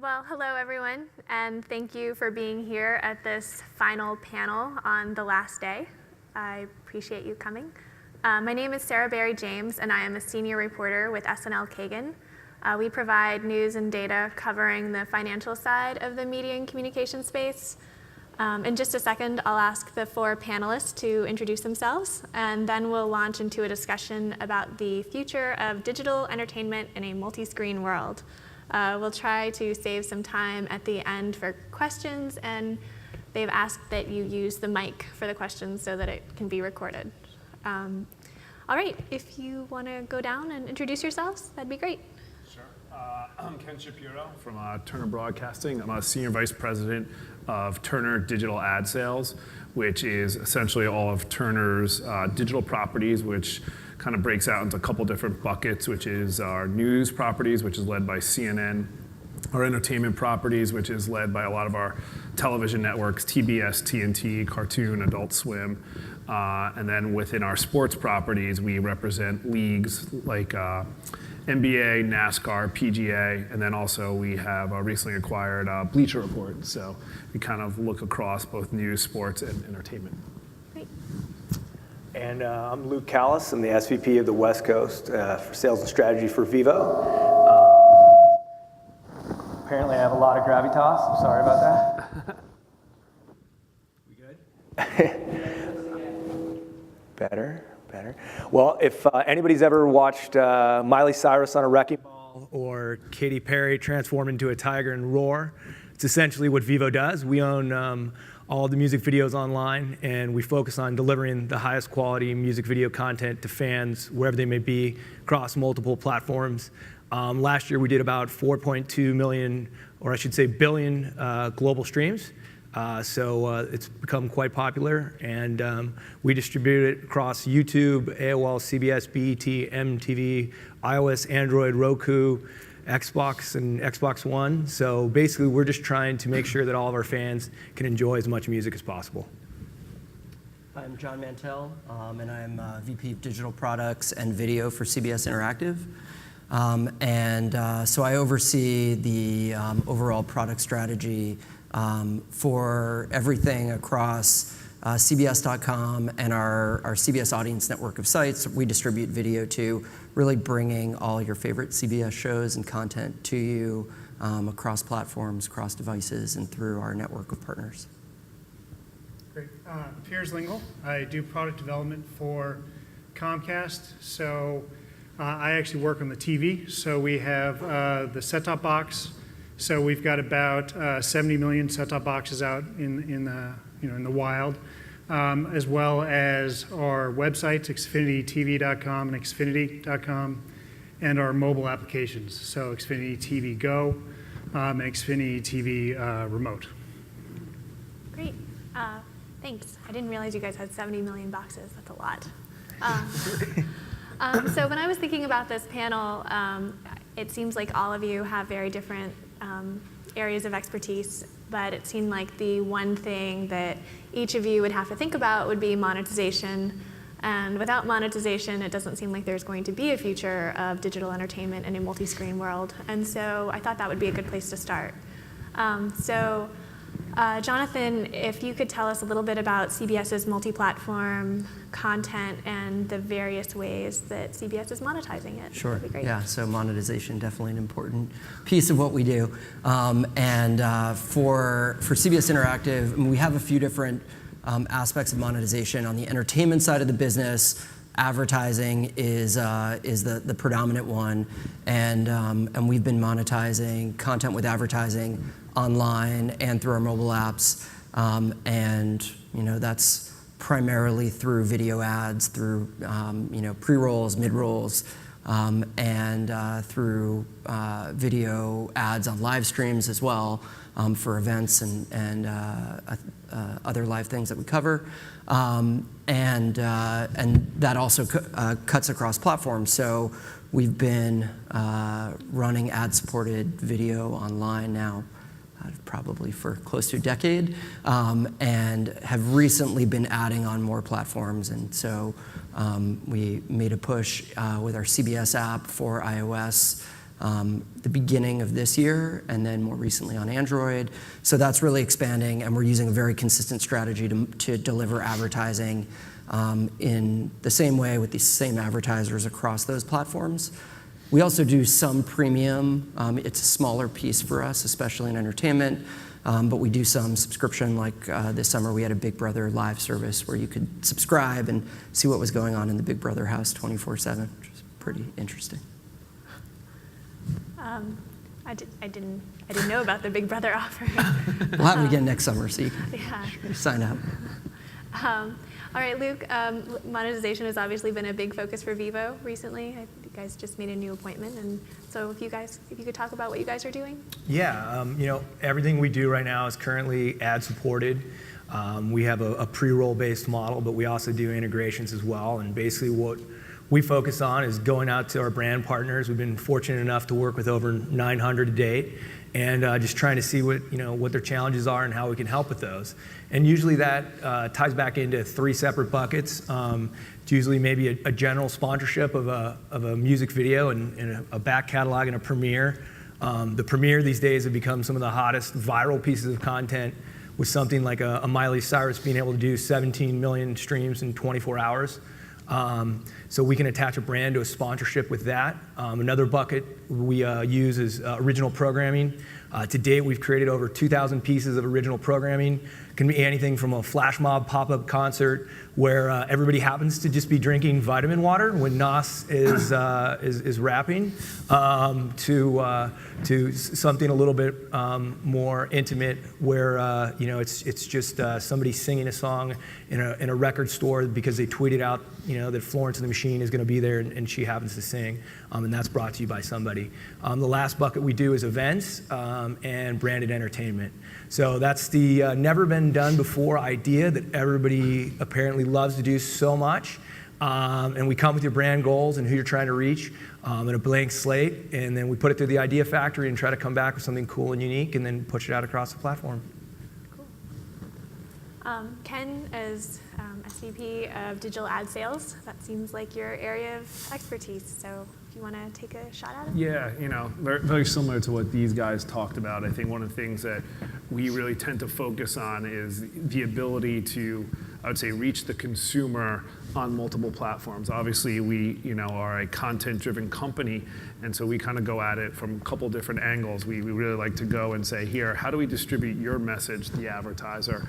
Well, hello everyone, and thank you for being here at this final panel on the last day. I appreciate you coming. My name is Sarah Barry James, and I am a senior reporter with SNL Kagan. We provide news and data covering the financial side of the media and communication space. In just a second, I'll ask the four panelists to introduce themselves, and then we'll launch into a discussion about the future of digital entertainment in a multi-screen world. We'll try to save some time at the end for questions, and they've asked that you use the mic for the questions so that it can be recorded. All right, if you want to go down and introduce yourselves, that'd be great. Sure. I'm Ken Shapiro from Turner Broadcasting. I'm a Senior Vice President of Turner Digital Ad Sales, which is essentially all of Turner's digital properties, which kind of breaks out into a couple different buckets, which is our news properties, which is led by CNN, our entertainment properties, which is led by a lot of our television networks, TBS, TNT, Cartoon, Adult Swim. And then within our sports properties, we represent leagues like NBA, NASCAR, PGA, and then also we have recently acquired Bleacher Report. So we kind of look across both news, sports, and entertainment. Great. And I'm Luke Callis. I'm the SVP of the West Coast for Sales and Strategy for Vivo. Apparently I have a lot of gravitas. I'm sorry about that. We good? Better. Well, if anybody's ever watched Miley Cyrus on a wrecking ball or Katy Perry transform into a tiger and roar, it's essentially what Vivo does. We own all the music videos online, and we focus on delivering the highest quality music video content to fans wherever they may be across multiple platforms. Last year we did about 4.2 million, or I should say billion, global streams. So it's become quite popular, and we distribute it across YouTube, AOL, CBS, BET, MTV, iOS, Android, Roku, Xbox, and Xbox One. So basically, we're just trying to make sure that all of our fans can enjoy as much music as possible. I'm John Mantell, and I'm VP of Digital Products and Video for CBS Interactive. So I oversee the overall product strategy for everything across CBS.com and our CBS Audience network of sites. We distribute video to, really bringing all your favorite CBS shows and content to you across platforms, across devices, and through our network of partners. Great. Piers Lingle. I do product development for Comcast. So I actually work on the TV. So we have the set-top box. So we've got about 70 million set-top boxes out in the wild, as well as our websites, xfinitystv.com and xfinity.com, and our mobile applications. So Xfinity TV Go and Xfinity TV Remote. Great. Thanks. I didn't realize you guys had 70 million boxes. That's a lot. So when I was thinking about this panel, it seems like all of you have very different areas of expertise, but it seemed like the one thing that each of you would have to think about would be monetization. And without monetization, it doesn't seem like there's going to be a future of digital entertainment in a multi-screen world. And so I thought that would be a good place to start. Jonathan, if you could tell us a little bit about CBS's multi-platform content and the various ways that CBS is monetizing it. Sure. That'd be great. Yeah, so monetization, definitely an important piece of what we do. For CBS Interactive, we have a few different aspects of monetization. On the entertainment side of the business, advertising is the predominant one, and we've been monetizing content with advertising online and through our mobile apps, and that's primarily through video ads, through pre-rolls, mid-rolls, and through video ads on live streams as well for events and other live things that we cover, and that also cuts across platforms. So we've been running ad-supported video online now probably for close to a decade, and have recently been adding on more platforms. And so we made a push with our CBS app for iOS the beginning of this year, and then more recently on Android. So that's really expanding, and we're using a very consistent strategy to deliver advertising in the same way with the same advertisers across those platforms. We also do some premium. It's a smaller piece for us, especially in entertainment, but we do some subscription. Like this summer, we had a Big Brother live service where you could subscribe and see what was going on in the Big Brother house 24/7, which was pretty interesting. I didn't know about the Big Brother offer. We'll have it again next summer, so you can Yeah. sign up. All right, Luke, monetization has obviously been a big focus for Vivo recently. You guys just made a new appointment, and so if you could talk about what you guys are doing. Yeah, everything we do right now is currently ad supported. We have a pre-roll based model, but we also do integrations as well. And basically what we focus on is going out to our brand partners. We've been fortunate enough to work with over 900 to date, and just trying to see what their challenges are and how we can help with those. And usually that ties back into 3 separate buckets. It's usually maybe a general sponsorship of a music video and a back catalog and a premiere. The premiere these days have become some of the hottest viral pieces of content, with something like a Miley Cyrus being able to do 17 million streams in 24 hours. So we can attach a brand to a sponsorship with that. Another bucket we use is original programming. To date, we've created over 2,000 pieces of original programming. It can be anything from a flash mob pop-up concert where everybody happens to just be drinking vitamin water when Nas is rapping, to something a little bit more intimate where it's just somebody singing a song in a record store because they tweeted out that Florence and the Machine is going to be there and she happens to sing, and that's brought to you by somebody. The last bucket we do is events and branded entertainment. So that's the never been done before idea that everybody apparently loves to do so much. And we come with your brand goals and who you're trying to reach, and a blank slate, and then we put it through the idea factory and try to come back with something cool and unique and then push it out across the platform. Cool. Ken, as SVP of Digital Ad Sales, that seems like your area of expertise, so if you want to take a shot at it? Yeah, very, very similar to what these guys talked about. I think one of the things that we really tend to focus on is the ability to, I would say, reach the consumer on multiple platforms. Obviously, we are a content-driven company, and so we kind of go at it from a couple different angles. We really like to go and say, here, how do we distribute your message to the advertiser,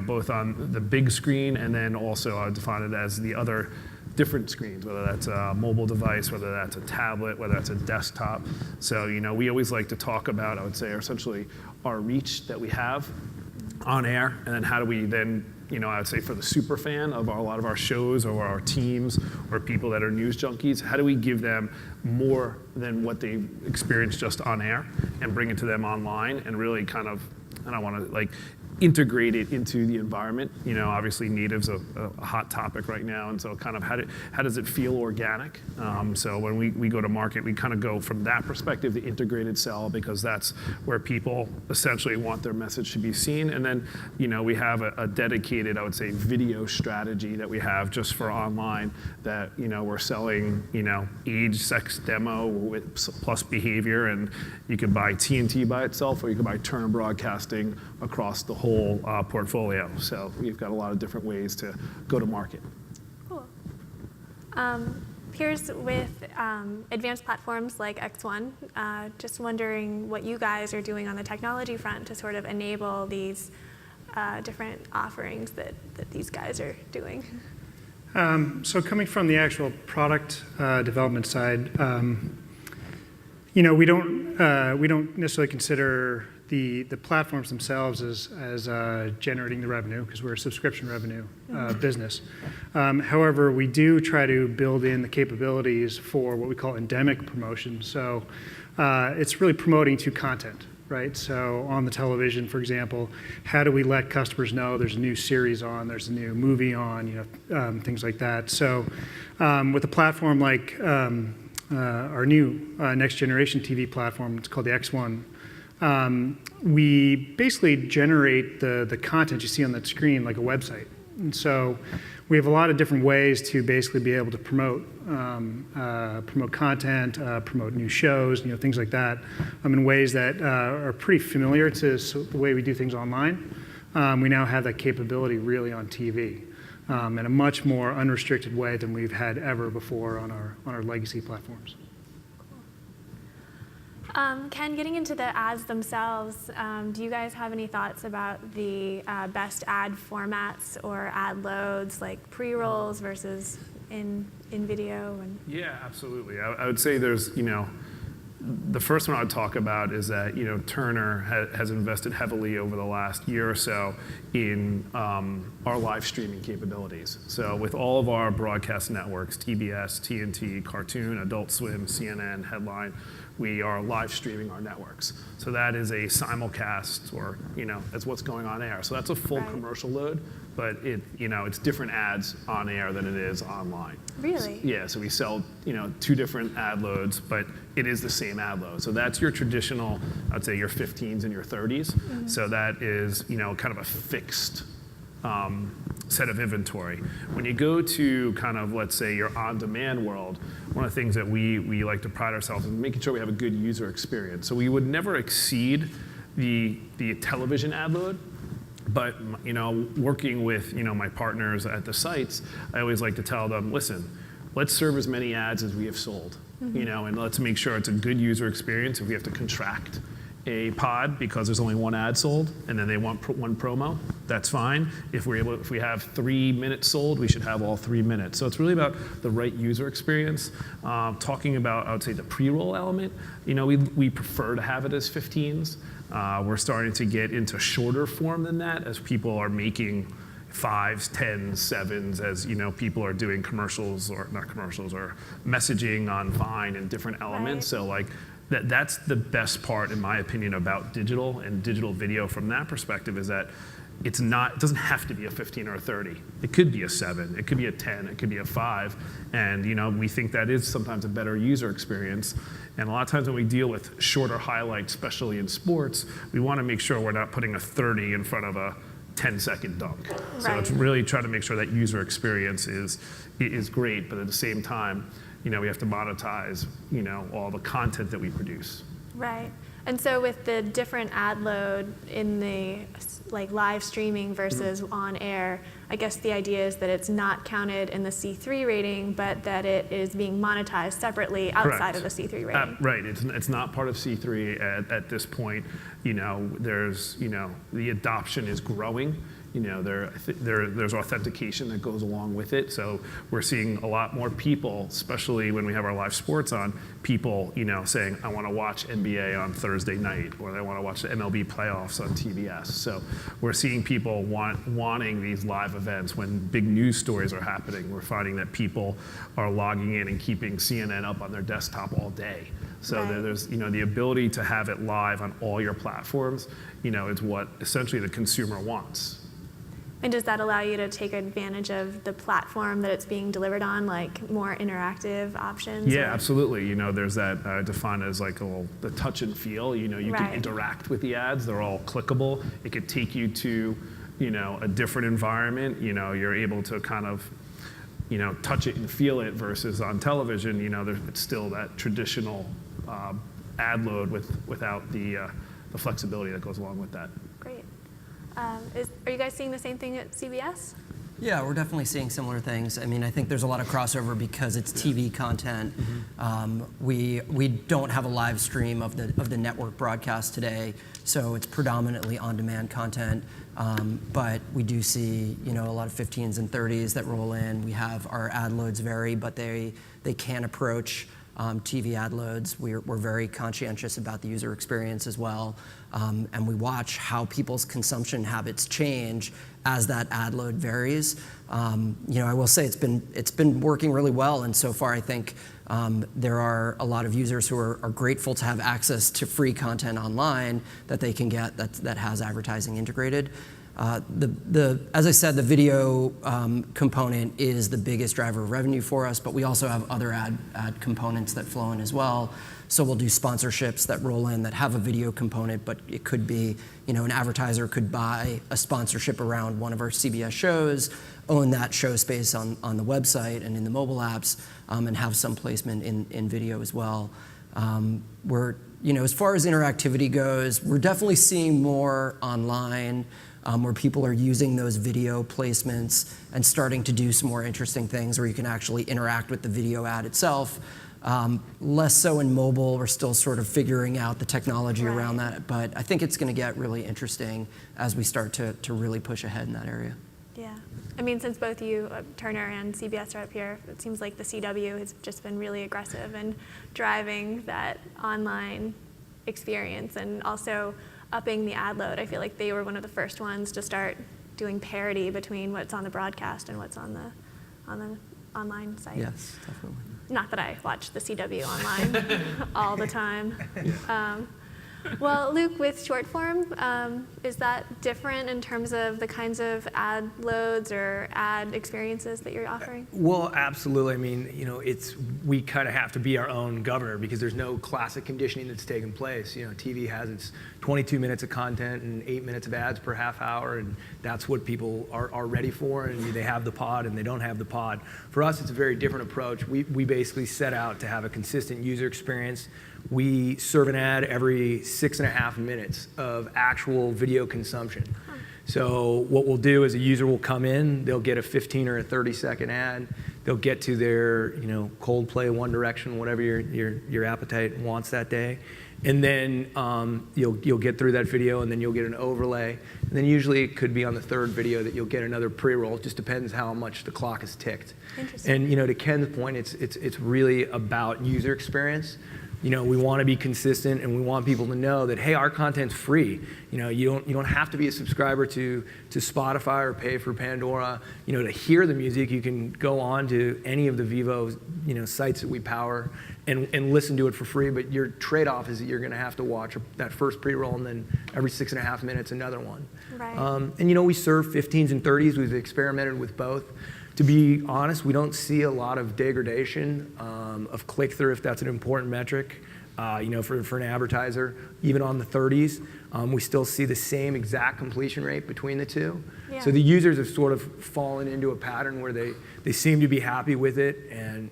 both on the big screen and then also I would define it as the other different screens, whether that's a mobile device, whether that's a tablet, whether that's a desktop. So, we always like to talk about, I would say, essentially our reach that we have on air, and then how do we then, I would say for the super fan of a lot of our shows or our teams or people that are news junkies, how do we give them more than what they experience just on air and bring it to them online and really kind of, I don't want to integrate it into the environment. Obviously native's a hot topic right now, and so kind of how does it feel organic? So when we go to market, we kind of go from that perspective, the integrated sell, because that's where people essentially want their message to be seen. And then, we have a dedicated, I would say, video strategy that we have just for online that, we're selling, age, sex demo with plus behavior, and you could buy TNT by itself, or you could buy Turner Broadcasting across the whole portfolio. So we've got a lot of different ways to go to market. Cool. Peers with advanced platforms like X1, just wondering what you guys are doing on the technology front to sort of enable these different offerings that these guys are doing. So coming from the actual product development side, we don't necessarily consider the platforms themselves as generating the revenue, because we're a subscription revenue business. However, we do try to build in the capabilities for what we call endemic promotion. So it's really promoting to content, right? So on the television, for example, how do we let customers know there's a new series on, there's a new movie on, things like that. So with a platform like our new next generation TV platform, it's called the X1, we basically generate the content you see on that screen like a website. And so we have a lot of different ways to basically be able to promote content, promote new shows, things like that, in ways that are pretty familiar to the way we do things online. We now have that capability really on TV in a much more unrestricted way than we've had ever before on our legacy platforms. Ken, getting into the ads themselves, do you guys have any thoughts about the best ad formats or ad loads, like pre-rolls versus in video? Yeah, absolutely. I would say there's, the first one I would talk about is that, Turner has invested heavily over the last year or so in our live streaming capabilities. So with all of our broadcast networks, TBS, TNT, Cartoon, Adult Swim, CNN, Headline, we are live streaming our networks. So that is a simulcast, or, that's what's going on air. So that's a full commercial load, but it's different ads on air than it is online. Really? Yeah, so we sell, 2 different ad loads, but it is the same ad load. So that's your traditional, I'd say your 15s and your 30s. Mm-hmm. So that is, kind of a fixed set of inventory. When you go to kind of, let's say, your on-demand world, one of the things that we like to pride ourselves in making sure we have a good user experience. So we would never exceed the television ad load. But working with my partners at the sites, I always like to tell them, listen, let's serve as many ads as we have sold, and let's make sure it's a good user experience. If we have to contract a pod because there's only one ad sold and then they want one promo, that's fine. If we have 3 minutes sold, we should have all 3 minutes. So it's really about the right user experience. Talking about, I would say, the pre-roll element, we prefer to have it as 15s. We're starting to get into shorter form than that as people are making 5s, 10s, 7s, as people are doing commercials, or not commercials, or messaging on Vine and different elements. Right. So like that's the best part, in my opinion, about digital and digital video from that perspective, is that it doesn't have to be a 15 or a 30. It could be a 7, it could be a 10, it could be a 5. And we think that is sometimes a better user experience. And a lot of times when we deal with shorter highlights, especially in sports, we want to make sure we're not putting a 30 in front of a 10-second dunk. Right. So it's really trying to make sure that user experience is great, but at the same time, we have to monetize, all the content that we produce. Right. And so with the different ad load in the live streaming versus on air, I guess the idea is that it's not counted in the C3 rating, but that it is being monetized separately outside of the C3 rating. Right. It's not part of C3 at this point. There's, the adoption is growing. There's authentication that goes along with it. So we're seeing a lot more people, especially when we have our live sports on, people, saying, I want to watch NBA on Thursday night, or they want to watch the MLB playoffs on TBS. So we're seeing people wanting these live events when big news stories are happening. We're finding that people are logging in and keeping CNN up on their desktop all day. So there's, the ability to have it live on all your platforms, is what essentially the consumer wants. And does that allow you to take advantage of the platform that it's being delivered on, like more interactive options? Yeah, absolutely. There's that defined as like the touch and feel. You can interact with the ads. They're all clickable. It could take you to, a different environment. You're able to kind of, touch it and feel it, versus on television, it's still that traditional ad load without the flexibility that goes along with that. Great. Are you guys seeing the same thing at CBS? Yeah, we're definitely seeing similar things. I mean, I think there's a lot of crossover because it's TV content. We don't have a live stream of the network broadcast today, so it's predominantly on-demand content. But we do see, a lot of 15s and 30s that roll in. We have our ad loads vary, but they can approach TV ad loads. We're very conscientious about the user experience as well, and we watch how people's consumption habits change as that ad load varies. I will say it's been working really well, and so far I think there are a lot of users who are grateful to have access to free content online that they can get that has advertising integrated. As I said, the video component is the biggest driver of revenue for us, but we also have other ad components that flow in as well. So we'll do sponsorships that roll in that have a video component, but it could be, an advertiser could buy a sponsorship around one of our CBS shows, own that show space on the website and in the mobile apps, and have some placement in video as well. As far as interactivity goes, we're definitely seeing more online where people are using those video placements and starting to do some more interesting things where you can actually interact with the video ad itself. Less so in mobile. We're still sort of figuring out the technology around that, but I think it's going to get really interesting as we start to really push ahead in that area. Yeah. I mean, since both you, Turner and CBS, are up here, it seems like the CW has just been really aggressive in driving that online experience and also upping the ad load. I feel like they were one of the first ones to start doing parity between what's on the broadcast and what's on the online site. Yes, definitely. Not that I watch the CW online all the time. Well, Luke, with short form, is that different in terms of the kinds of ad loads or ad experiences that you're offering? Well, absolutely. I mean, we kind of have to be our own governor because there's no classic conditioning that's taken place. TV has its 22 minutes of content and 8 minutes of ads per half hour, and that's what people are ready for, and they have the pod and they don't have the pod. For us, it's a very different approach. We basically set out to have a consistent user experience. We serve an ad every 6.5 minutes of actual video consumption. So what we'll do is a user will come in, they'll get a 15 or a 30-second ad, they'll get to their Coldplay, One Direction, whatever your appetite wants that day, and then you'll get through that video, and then you'll get an overlay, and then usually it could be on the third video that you'll get another pre-roll. It just depends how much the clock is ticked. Interesting. And to Ken's point, it's really about user experience. We want to be consistent, and we want people to know that, hey, our content's free. You don't have to be a subscriber to Spotify or pay for Pandora. To hear the music, you can go on to any of the Vivo sites that we power and listen to it for free. But your trade-off is that you're going to have to watch that first pre-roll, and then every 6.5 minutes another one. Right. And we serve 15s and 30s. We've experimented with both. To be honest, we don't see a lot of degradation of click-through, if that's an important metric, for an advertiser. Even on the 30s, we still see the same exact completion rate between the two. Yeah. So the users have sort of fallen into a pattern where they seem to be happy with it, and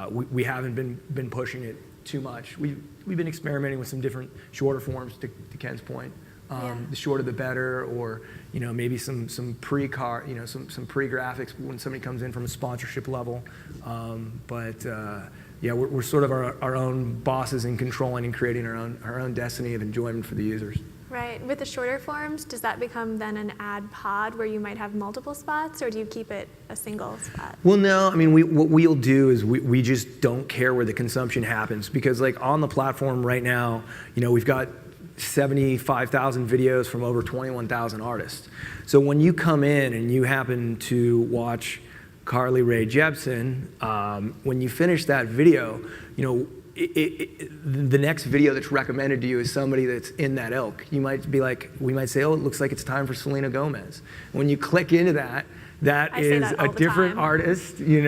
we haven't been pushing it too much. We've been experimenting with some different shorter forms, to Ken's point. The shorter the better, or maybe some pre-graphics when somebody comes in from a sponsorship level. We're sort of our own bosses in controlling and creating our own destiny of enjoyment for the users. Right. With the shorter forms, does that become then an ad pod where you might have multiple spots, or do you keep it a single spot? Well, no. I mean, what we'll do is we just don't care where the consumption happens, because on the platform right now, we've got 75,000 videos from over 21,000 artists. So when you come in and you happen to watch Carly Rae Jepsen, when you finish that video, the next video that's recommended to you is somebody that's in that ilk. We might say, oh, it looks like it's time for Selena Gomez. When you click into that is a different artist, and you're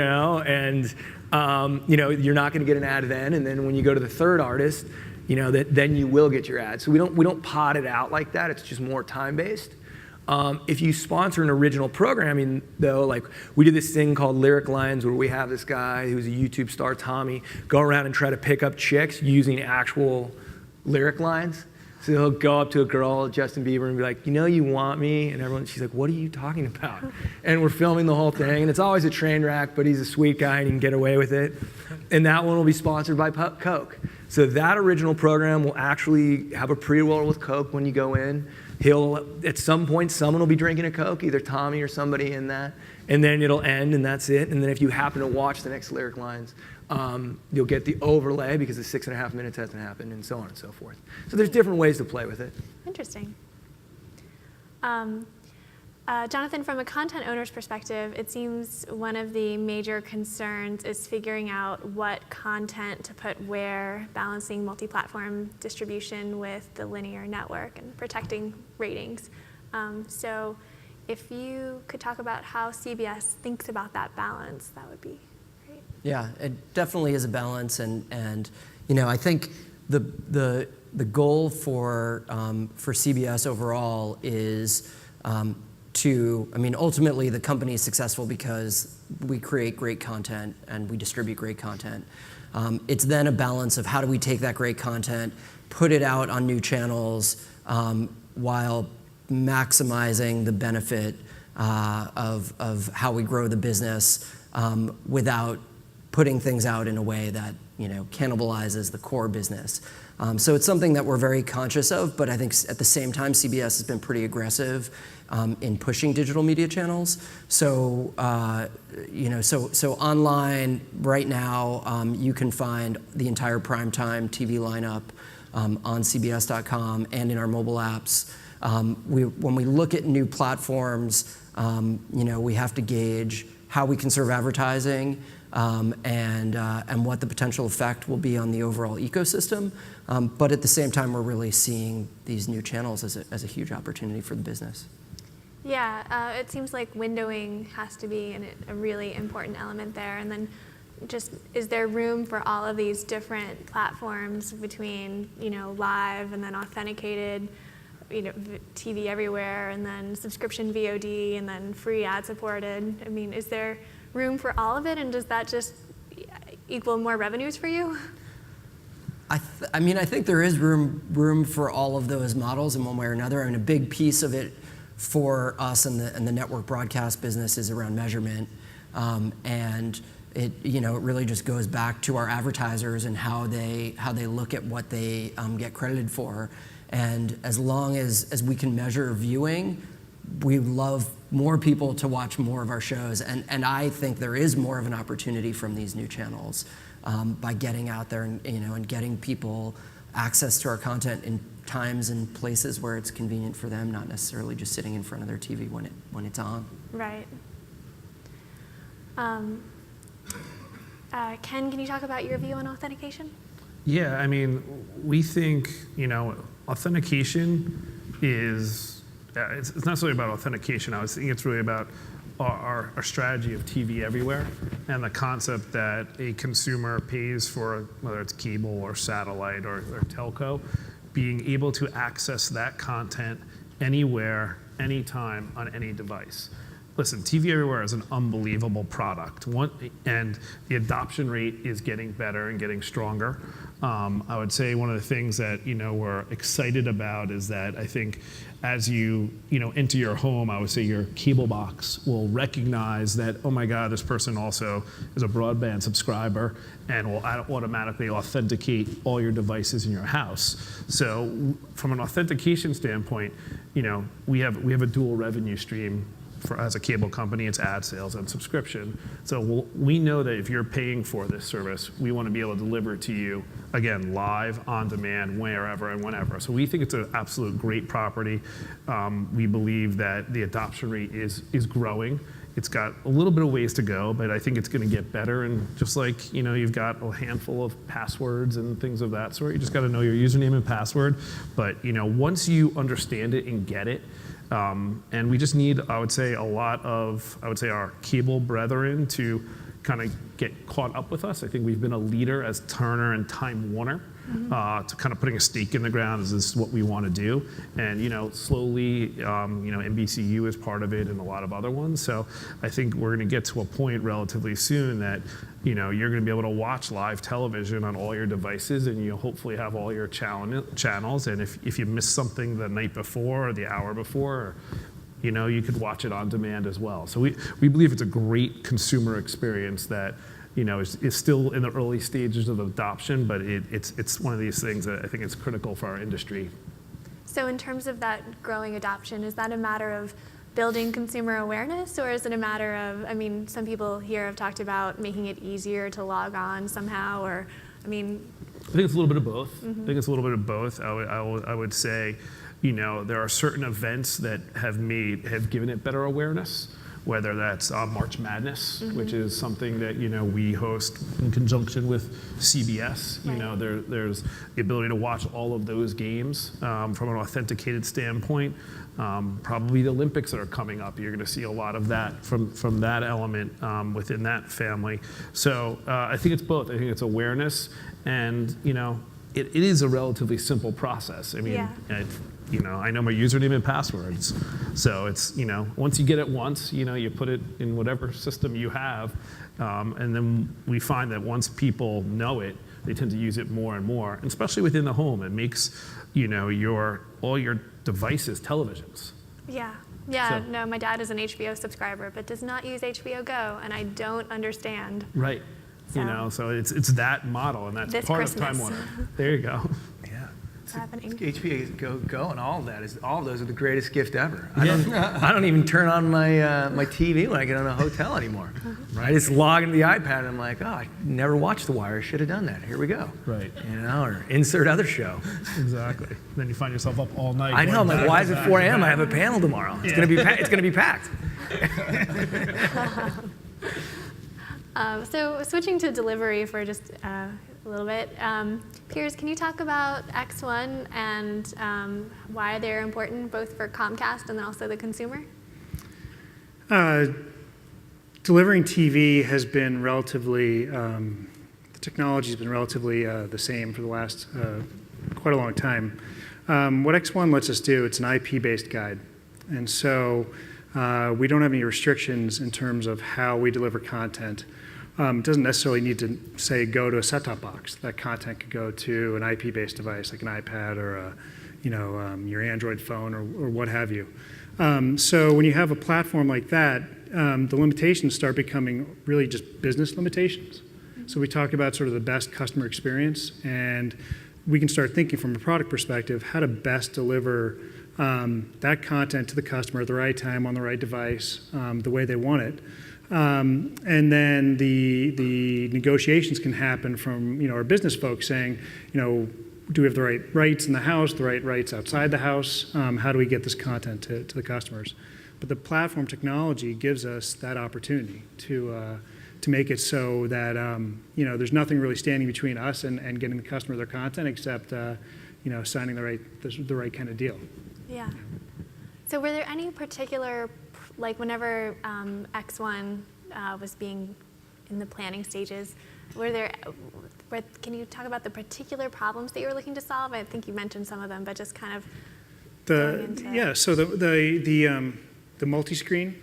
not going to get an ad then. And then when you go to the third artist, then you will get your ad. So we don't pod it out like that. It's just more time-based. If you sponsor an original programming, though, we do this thing called Lyric Lines, where we have this guy who's a YouTube star, Tommy, go around and try to pick up chicks using actual lyric lines. So he'll go up to a girl, Justin Bieber, and be like, you want me? And she's like, what are you talking about? And we're filming the whole thing, and it's always a train wreck, but he's a sweet guy and he can get away with it. And that one will be sponsored by Coke. So that original program will actually have a pre-roll with Coke when you go in. At some point, someone will be drinking a Coke, either Tommy or somebody in that, and then it'll end, and that's it. And then if you happen to watch the next Lyric Lines, you'll get the overlay because the 6.5 minutes hasn't happened, and so on and so forth. So there's different ways to play with it. Interesting. Jonathan, from a content owner's perspective, it seems one of the major concerns is figuring out what content to put where, balancing multi-platform distribution with the linear network and protecting ratings. So if you could talk about how CBS thinks about that balance, that would be great. Yeah, it definitely is a balance, and I think the goal for CBS overall is ultimately the company is successful because we create great content and we distribute great content. It's then a balance of how do we take that great content, put it out on new channels while maximizing the benefit of how we grow the business without putting things out in a way that cannibalizes the core business. So it's something that we're very conscious of, but I think at the same time, CBS has been pretty aggressive in pushing digital media channels. So so online right now, you can find the entire primetime TV lineup on CBS.com and in our mobile apps. When we look at new platforms, we have to gauge how we can serve advertising and what the potential effect will be on the overall ecosystem. But at the same time, we're really seeing these new channels as a huge opportunity for the business. Yeah, it seems like windowing has to be a really important element there. And then just, is there room for all of these different platforms between, live and then authenticated, TV everywhere, and then subscription VOD, and then free ad-supported? I mean, is there room for all of it, and does that just equal more revenues for you? I think there is room for all of those models in one way or another. A big piece of it for us and the network broadcast business is around measurement, and it really just goes back to our advertisers and how they look at what they get credited for. And as long as we can measure viewing, we love more people to watch more of our shows. And I think there is more of an opportunity from these new channels by getting out there and getting people access to our content in times and places where it's convenient for them, not necessarily just sitting in front of their TV when it's on. Right. Ken, can you talk about your view on authentication? Yeah, we think, authentication is, it's not necessarily about authentication. I think it's really about our strategy of TV everywhere and the concept that a consumer pays for, whether it's cable or satellite or telco, being able to access that content anywhere, anytime, on any device. Listen, TV everywhere is an unbelievable product, and the adoption rate is getting better and getting stronger. I would say one of the things that we're excited about is that I think as you enter your home, I would say your cable box will recognize that, oh my God, this person also is a broadband subscriber, and will automatically authenticate all your devices in your house. So from an authentication standpoint, we have a dual revenue stream. As a cable company, it's ad sales and subscription. So we know that if you're paying for this service, we want to be able to deliver it to you, again, live, on demand, wherever and whenever. So we think it's an absolute great property. We believe that the adoption rate is growing. It's got a little bit of ways to go, but I think it's going to get better. And just like, you've got a handful of passwords and things of that sort, you just got to know your username and password. But, once you understand it and get it, and we just need, I would say, a lot of, our cable brethren to kind of get caught up with us. I think we've been a leader as Turner and Time Warner to kind of putting a stake in the ground. Is this what we want to do? And slowly, NBCU is part of it, and a lot of other ones. So I think we're going to get to a point relatively soon that you're going to be able to watch live television on all your devices, and you'll hopefully have all your channels. And if you miss something the night before or the hour before, you could watch it on demand as well. So we believe it's a great consumer experience that is still in the early stages of adoption, but it's one of these things that I think is critical for our industry. So in terms of that growing adoption, is that a matter of building consumer awareness, or is it a matter of, some people here have talked about making it easier to log on somehow, or, I think it's a little bit of both. I think it's a little bit of both. I would say, there are certain events that have given it better awareness, whether that's March Madness, which is something that we host in conjunction with CBS. Right. There's the ability to watch all of those games from an authenticated standpoint. Probably the Olympics that are coming up, you're going to see a lot of that from that element within that family. So I think it's both. I think it's awareness, and it is a relatively simple process. I mean, I know my username and passwords, so it's once you get it once, you put it in whatever system you have, and then we find that once people know it, they tend to use it more and more, and especially within the home. It makes all your devices televisions. Yeah. So- No, my dad is an HBO subscriber, but does not use HBO Go, and I don't understand. Right. So- So it's that model, and that's This part Christmas. of Time Warner. There you go. Yeah. It's happening. HBO Go and all of that all those are the greatest gift ever. I don't even turn on my TV when I get on a hotel anymore. I just log into the iPad and I'm like, oh, I never watched The Wire. I should have done that. Here we go. Right. Or insert other show. Exactly. Then you find yourself up all night. I know. I'm going like, back why to is it back 4 to a.m.? I back. have a panel tomorrow. It's gonna be packed. So switching to delivery for just a little bit, Piers, can you talk about X1 and why they're important both for Comcast and then also the consumer? Delivering TV has been relatively, the technology has been relatively the same for the last quite a long time. What X1 lets us do, it's an IP-based guide. And so we don't have any restrictions in terms of how we deliver content. It doesn't necessarily need to say go to a set-top box. That content could go to an IP-based device like an iPad or your Android phone or what have you. So when you have a platform like that, the limitations start becoming really just business limitations. So we talk about sort of the best customer experience, and we can start thinking from a product perspective how to best deliver that content to the customer at the right time on the right device, the way they want it. And then the negotiations can happen from our business folks saying, do we have the right rights in the house, the right rights outside the house? How do we get this content to the customers? But the platform technology gives us that opportunity to make it so that there's nothing really standing between us and getting the customer their content except signing the right kind of deal. Yeah. So were there any particular, like whenever X1 was being in the planning stages, can you talk about the particular problems that you were looking to solve? I think you mentioned some of them, but just kind of So the multiscreen,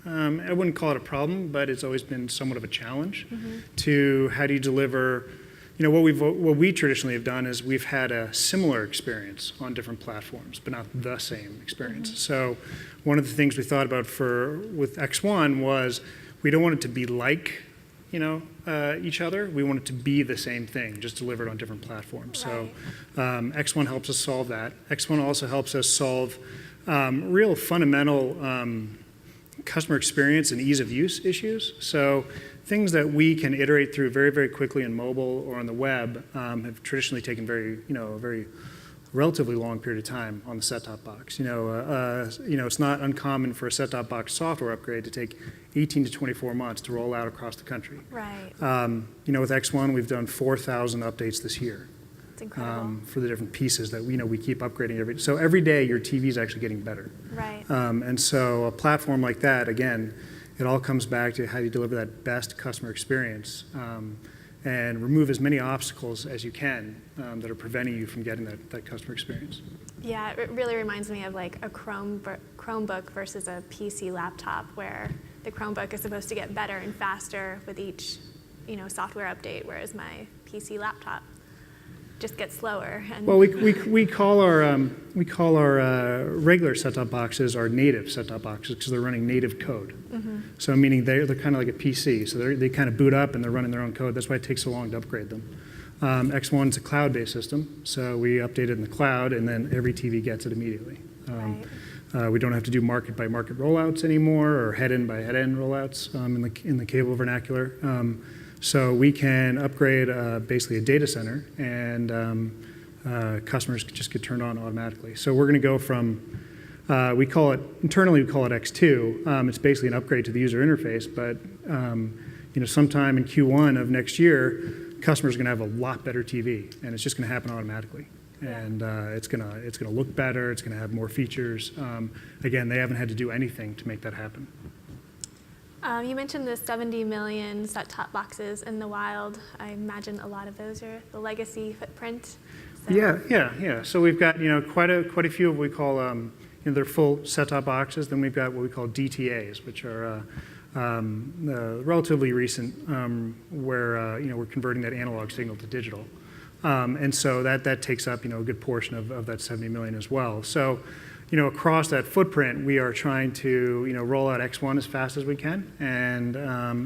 I wouldn't call it a problem, but it's always been somewhat of a challenge to how do you deliver. What we traditionally have done is we've had a similar experience on different platforms, but not the same experience. So one of the things we thought about with X1 was we don't want it to be like each other. We want it to be the same thing, just delivered on different platforms. Right. So X1 helps us solve that. X1 also helps us solve real fundamental customer experience and ease of use issues. So things that we can iterate through very, very quickly in mobile or on the web have traditionally taken a very relatively long period of time on the set-top box. It's not uncommon for a set-top box software upgrade to take 18 to 24 months to roll out across the country. Right. With X1, we've done 4,000 updates this year. It's incredible. For the different pieces that we keep upgrading so every day your TV is actually getting better. Right. And so a platform like that, again, it all comes back to how you deliver that best customer experience and remove as many obstacles as you can that are preventing you from getting that customer experience. Yeah, it really reminds me of like a Chromebook versus a PC laptop, where the Chromebook is supposed to get better and faster with each software update, whereas my PC laptop just gets slower. And Well, we call our regular set-top boxes our native set-top boxes because they're running native code. So meaning they're kind of like a PC. So they kind of boot up and they're running their own code. That's why it takes so long to upgrade them. X1 is a cloud-based system, so we update it in the cloud, and then every TV gets it immediately. Right. We don't have to do market-by-market rollouts anymore or head-end-by-head-end rollouts in the cable vernacular. So we can upgrade basically a data center, and customers just get turned on automatically. So we're going to go from Internally we call it X2. It's basically an upgrade to the user interface, but sometime in Q1 of next year, customers are going to have a lot better TV, and it's just going to happen automatically. And it's going to look better. It's going to have more features. Again, they haven't had to do anything to make that happen. You mentioned the 70 million set-top boxes in the wild. I imagine a lot of those are the legacy footprint. So. Yeah. So we've got quite a few of what we call they're full set-top boxes. Then we've got what we call DTAs, which are relatively recent, where we're converting that analog signal to digital, and so that takes up a good portion of that 70 million as well. So across that footprint, we are trying to roll out X1 as fast as we can, and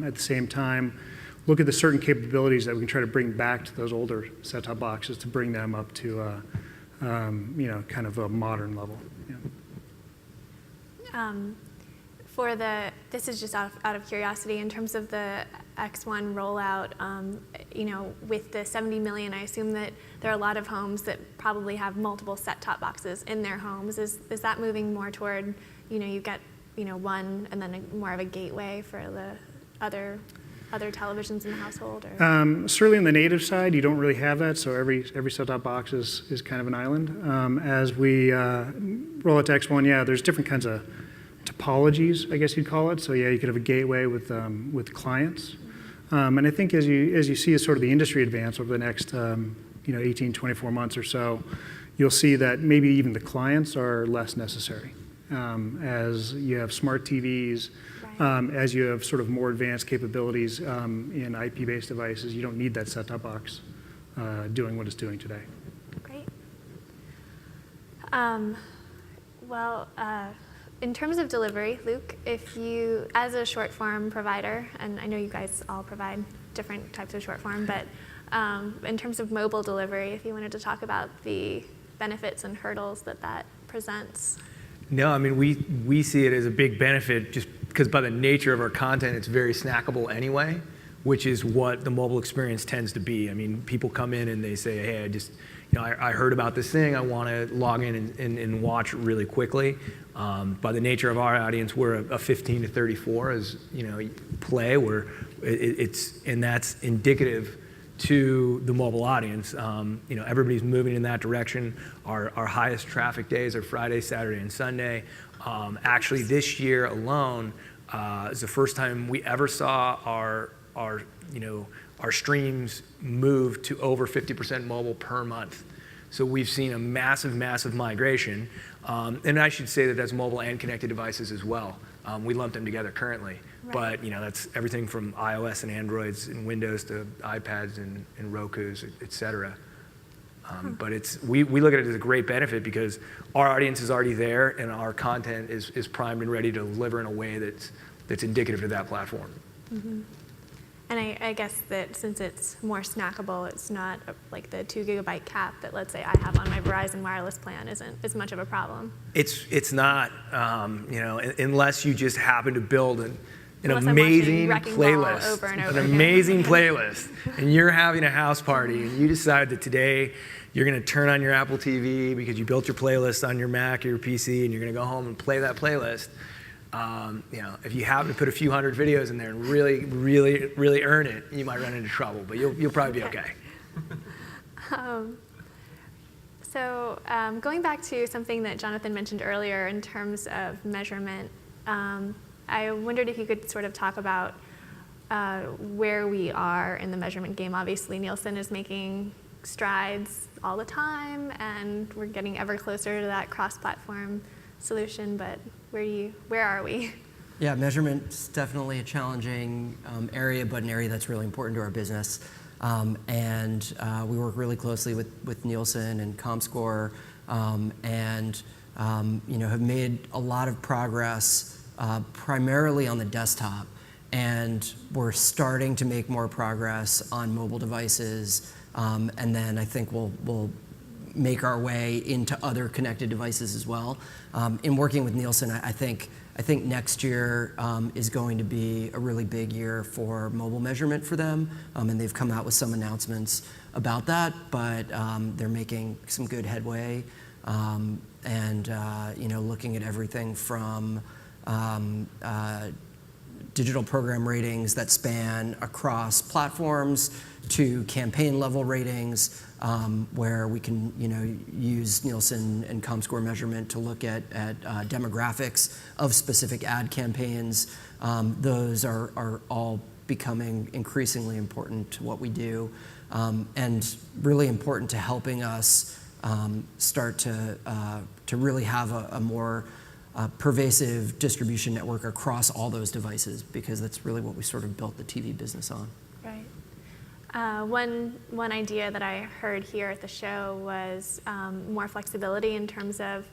at the same time look at the certain capabilities that we can try to bring back to those older set-top boxes to bring them up to kind of a modern level. This is just out of curiosity, in terms of the X1 rollout, with the 70 million, I assume that there are a lot of homes that probably have multiple set-top boxes in their homes. Is that moving more toward, you get, one and then more of a gateway for the other televisions in the household? Or? Certainly on the native side, you don't really have that, so every set-top box is kind of an island. As we roll out to X1, there's different kinds of topologies, I guess you'd call it. So you could have a gateway with clients, and I think as you see sort of the industry advance over the next 18, 24 months or so, you'll see that maybe even the clients are less necessary. As you have smart TVs, right. As you have sort of more advanced capabilities in IP-based devices, you don't need that set-top box doing what it's doing today. Great. In terms of delivery, Luke, if you, as a short form provider, and I know you guys all provide different types of short form, but in terms of mobile delivery, if you wanted to talk about the benefits and hurdles that presents. No, I mean, we see it as a big benefit just because by the nature of our content, it's very snackable anyway, which is what the mobile experience tends to be. I mean, people come in and they say, hey, I heard about this thing. I want to log in and watch really quickly. By the nature of our audience, we're a 15 to 34 as play, where and that's indicative to the mobile audience. Everybody's moving in that direction. Our highest traffic days are Friday, Saturday, and Sunday. Actually, this year alone is the first time we ever saw our streams move to over 50% mobile per month. So we've seen a massive migration. And I should say that that's mobile and connected devices as well. We lump them together currently. Right. But that's everything from iOS and Androids and Windows to iPads and Rokus, et cetera. But we look at it as a great benefit because our audience is already there and our content is primed and ready to deliver in a way that's indicative of that platform. Mm-hmm. And I guess that since it's more snackable, it's not like the 2 gigabyte cap that, let's say, I have on my Verizon wireless plan isn't as much of a problem. It's not, unless you just happen to build an amazing playlist, over and over an amazing playlist, and you're having a house party, and you decide that today you're going to turn on your Apple TV because you built your playlist on your Mac or your PC, and you're going to go home and play that playlist. If you happen to put a few hundred videos in there and really earn it, you might run into trouble, but you'll probably be okay. Going back to something that Jonathan mentioned earlier in terms of measurement, I wondered if you could sort of talk about where we are in the measurement game. Obviously, Nielsen is making strides all the time, and we're getting ever closer to that cross-platform solution, but where are we? Yeah, measurement's definitely a challenging area, but an area that's really important to our business. We work really closely with Nielsen and Comscore, and have made a lot of progress, primarily on the desktop. And we're starting to make more progress on mobile devices, and then I think we'll make our way into other connected devices as well. In working with Nielsen, I think next year is going to be a really big year for mobile measurement for them, and they've come out with some announcements about that, but they're making some good headway looking at everything from digital program ratings that span across platforms to campaign level ratings, where we can use Nielsen and Comscore measurement to look at demographics of specific ad campaigns. Those are all becoming increasingly important to what we do, and really important to helping us start to really have a more pervasive distribution network across all those devices, because that's really what we sort of built the TV business on. Right. One idea that I heard here at the show was more flexibility in terms of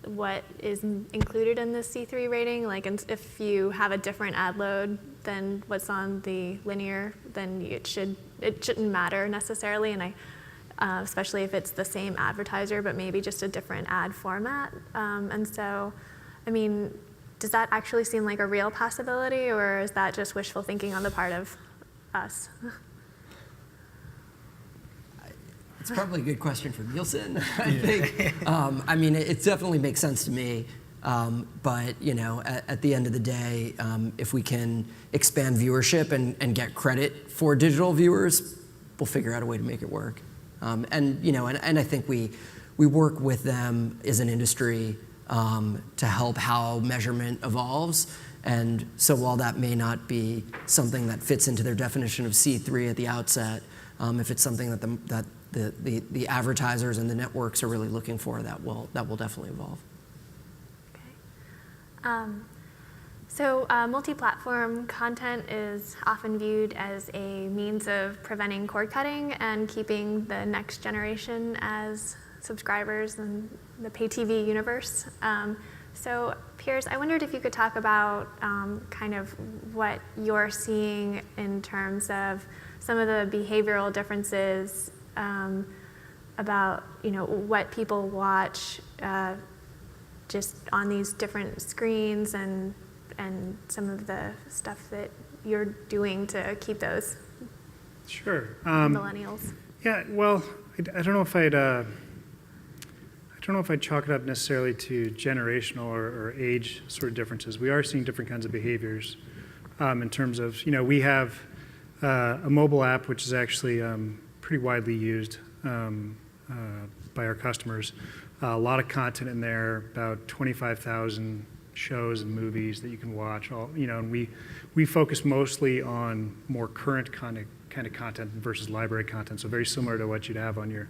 what is included in the C3 rating. Like, if you have a different ad load than what's on the linear, then it shouldn't matter necessarily. And especially if it's the same advertiser, but maybe just a different ad format. And so, I mean, does that actually seem like a real possibility, or is that just wishful thinking on the part of us? It's probably a good question for Nielsen, I think. I mean, it definitely makes sense to me. But at the end of the day, if we can expand viewership and get credit for digital viewers, we'll figure out a way to make it work. And I think we work with them as an industry to help how measurement evolves. And so while that may not be something that fits into their definition of C3 at the outset, if it's something that the advertisers and the networks are really looking for, that will definitely evolve. Okay. So multi-platform content is often viewed as a means of preventing cord cutting and keeping the next generation as subscribers in the pay TV universe. So Piers, I wondered if you could talk about kind of what you're seeing in terms of some of the behavioral differences about what people watch just on these different screens, and some of the stuff that you're doing to keep those millennials. Yeah, well, I don't know if I'd chalk it up necessarily to generational or age sort of differences. We are seeing different kinds of behaviors in terms of, we have a mobile app which is actually pretty widely used by our customers. A lot of content in there, about 25,000 shows and movies that you can watch. And we focus mostly on more current kind of content versus library content, so very similar to what you'd have on your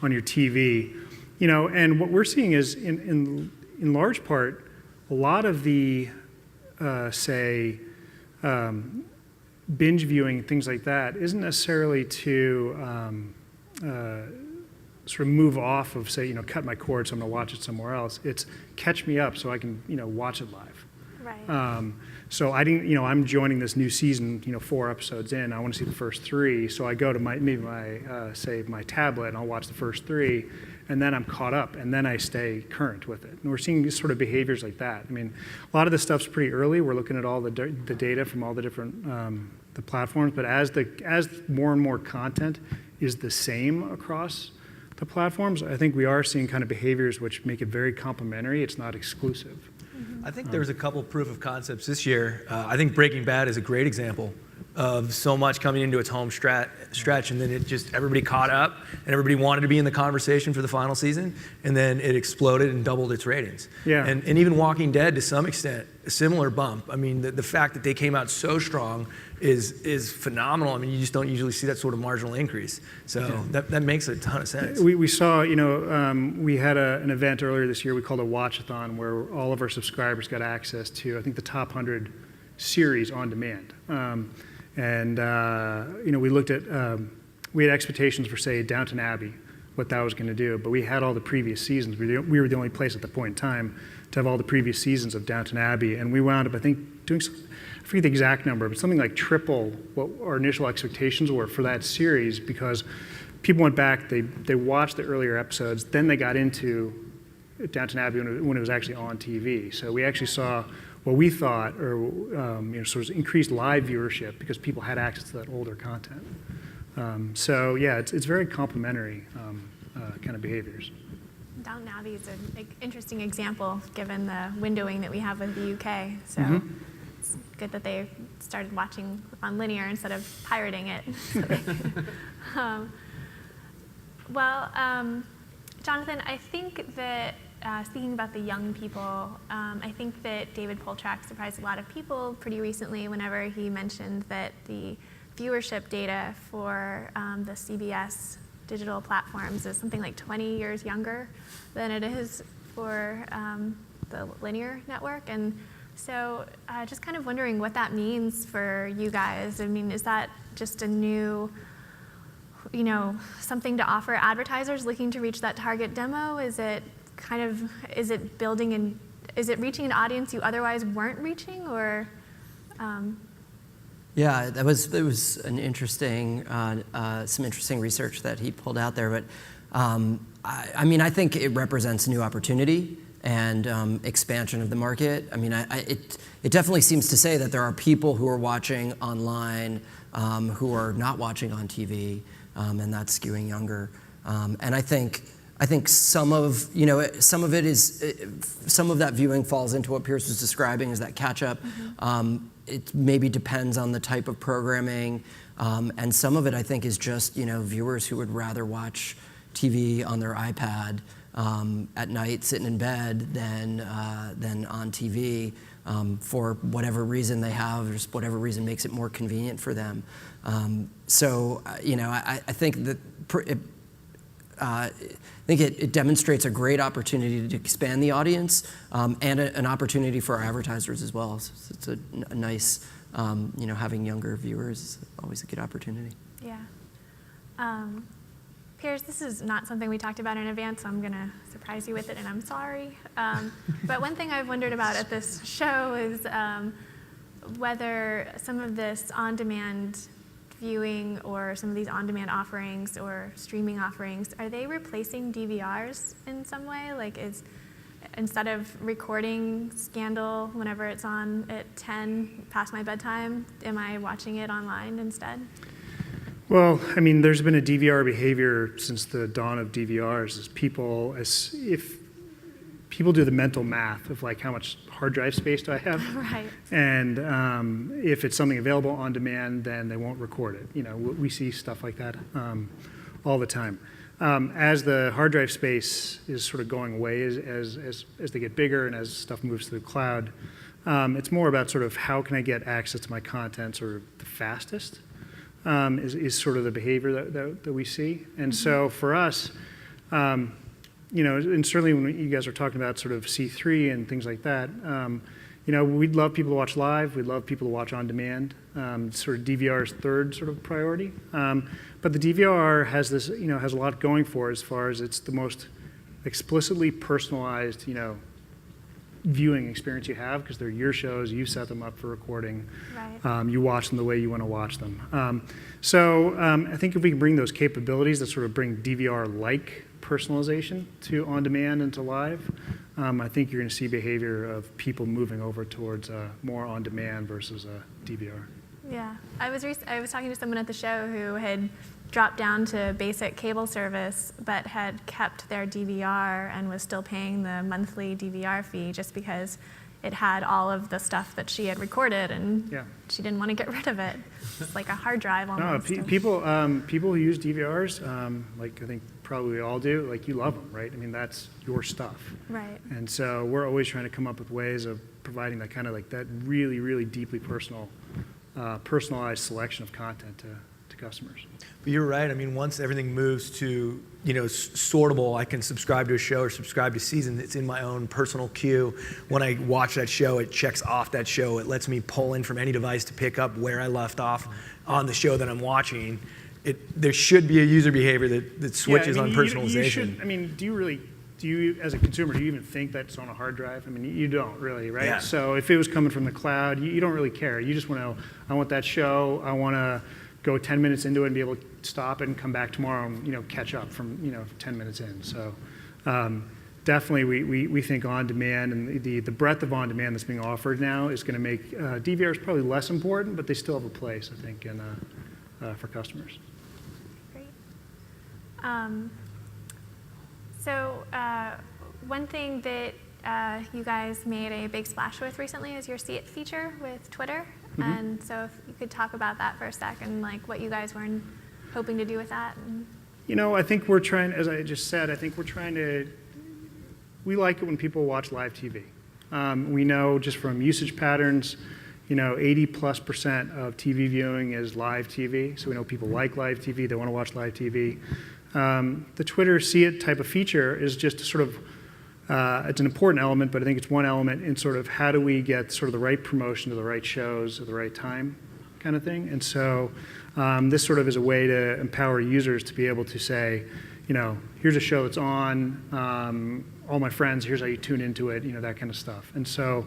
TV. And what we're seeing is, in large part, a lot of the binge viewing, things like that, isn't necessarily to sort of move off of, say, cut my cord, so I'm going to watch it somewhere else. It's catch me up so I can, watch it live. Right. So I didn't, I'm joining this new season, 4 episodes in. I want to see the first 3, so I go to my tablet and I'll watch the first 3, and then I'm caught up, and then I stay current with it. And we're seeing these sort of behaviors like that. I mean, a lot of this stuff's pretty early. We're looking at all the data from all the different the platforms, but as more and more content is the same across the platforms, I think we are seeing kind of behaviors which make it very complementary. It's not exclusive. I think there's a couple proof of concepts this year. I think Breaking Bad is a great example of so much coming into its home stretch, and then everybody caught up, and everybody wanted to be in the conversation for the final season, and then it exploded and doubled its ratings. Yeah. And even Walking Dead, to some extent, a similar bump. I mean, the fact that they came out so strong is phenomenal. I mean, you just don't usually see that sort of marginal increase. So that makes a ton of sense. We saw, we had an event earlier this year we called a Watchathon, where all of our subscribers got access to, I think, the top 100 series on demand. We looked at, we had expectations for, say, Downton Abbey, what that was going to do, but we had all the previous seasons. We were the only place at the point in time to have all the previous seasons of Downton Abbey, and we wound up, I think, doing, I forget the exact number, but something like triple what our initial expectations were for that series, because people went back, they watched the earlier episodes, then they got into Downton Abbey when it was actually on TV. So we actually saw what we thought, sort of increased live viewership because people had access to that older content. It's very complementary kind of behaviors. Downton Abbey is an interesting example given the windowing that we have with the UK. So it's good that they started watching on linear instead of pirating it. So Jonathan, I think that speaking about the young people, I think that David Poltrack surprised a lot of people pretty recently whenever he mentioned that the viewership data for the CBS digital platforms is something like 20 years younger than it is for the linear network. And so just kind of wondering what that means for you guys. I mean, is that just a new, something to offer advertisers looking to reach that target demo? Is it reaching an audience you otherwise weren't reaching, or? Yeah, there was an interesting, some interesting research that he pulled out there. But I mean, I think it represents a new opportunity and expansion of the market. I mean, it definitely seems to say that there are people who are watching online who are not watching on TV, and that's skewing younger. And I think some of it is some of that viewing falls into what Pierce was describing as that catch up. It maybe depends on the type of programming, and some of it I think is just viewers who would rather watch TV on their iPad at night, sitting in bed, than on TV for whatever reason they have, or just whatever reason makes it more convenient for them. So I think that. I think it demonstrates a great opportunity to expand the audience and an opportunity for our advertisers as well. So it's a nice, having younger viewers is always a good opportunity. Yeah. Piers, this is not something we talked about in advance, so I'm going to surprise you with it, and I'm sorry. But one thing I've wondered about at this show is whether some of this on-demand viewing or some of these on-demand offerings or streaming offerings, are they replacing DVRs in some way? Like, instead of recording Scandal whenever it's on at 10 past my bedtime, am I watching it online instead? Well, I mean, there's been a DVR behavior since the dawn of DVRs. If people do the mental math of like how much hard drive space do I have, Right. And if it's something available on demand, then they won't record it. We see stuff like that all the time. As the hard drive space is sort of going away as they get bigger and as stuff moves to the cloud, it's more about sort of how can I get access to my content sort of the fastest. Is sort of the behavior that we see. And so for us, and certainly when you guys are talking about sort of C3 and things like that, we'd love people to watch live. We'd love people to watch on demand. Sort of DVR's third sort of priority. But the DVR has this, has a lot going for it as far as it's the most explicitly personalized, viewing experience you have, because they're your shows, you set them up for recording, Right. You watch them the way you want to watch them. So I think if we can bring those capabilities that sort of bring DVR-like personalization to on-demand and to live, I think you're going to see behavior of people moving over towards more on-demand versus DVR. Yeah, I was talking to someone at the show who had dropped down to basic cable service, but had kept their DVR and was still paying the monthly DVR fee just because it had all of the stuff that she had recorded, and she didn't want to get rid of it. It's like a hard drive almost. No, people who use DVRs, like I think probably we all do, like you love them, right? I mean, that's your stuff. Right. And so we're always trying to come up with ways of providing that kind of like that really, really deeply personalized selection of content to customers. But you're right. I mean, once everything moves to, sortable, I can subscribe to a show or subscribe to season. It's in my own personal queue. When I watch that show, it checks off that show. It lets me pull in from any device to pick up where I left off on the show that I'm watching. There should be a user behavior that switches on personalization. Do you, as a consumer, do you even think that's on a hard drive? I mean, you don't really, right? Yeah. So if it was coming from the cloud, you don't really care. You just want to know, I want that show, I want to go 10 minutes into it and be able to stop it and come back tomorrow and catch up from 10 minutes in. So definitely we think on demand and the breadth of on demand that's being offered now is going to make DVRs probably less important, but they still have a place, I think, for customers. Great. So one thing that you guys made a big splash with recently is your See It feature with Twitter. And so if you could talk about that for a sec and like what you guys were hoping to do with that. I think we're trying, as I just said, I think we're trying to, we like it when people watch live TV. We know just from usage patterns, 80+% of TV viewing is live TV. So we know people like live TV, they want to watch live TV. The Twitter See It type of feature is just sort of, it's an important element, but I think it's one element in sort of how do we get sort of the right promotion to the right shows at the right time kind of thing. And so this sort of is a way to empower users to be able to say, here's a show that's on, all my friends, here's how you tune into it, that kind of stuff. And so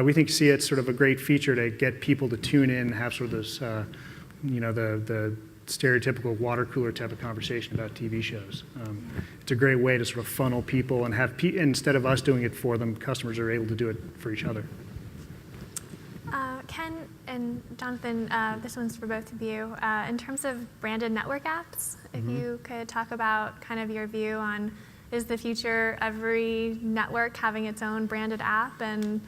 we think See It's sort of a great feature to get people to tune in and have sort of this, the stereotypical water cooler type of conversation about TV shows. It's a great way to sort of funnel people and have, instead of us doing it for them, customers are able to do it for each other. Ken and Jonathan, this one's for both of you. In terms of branded network apps, if you could talk about kind of your view on is the future every network having its own branded app and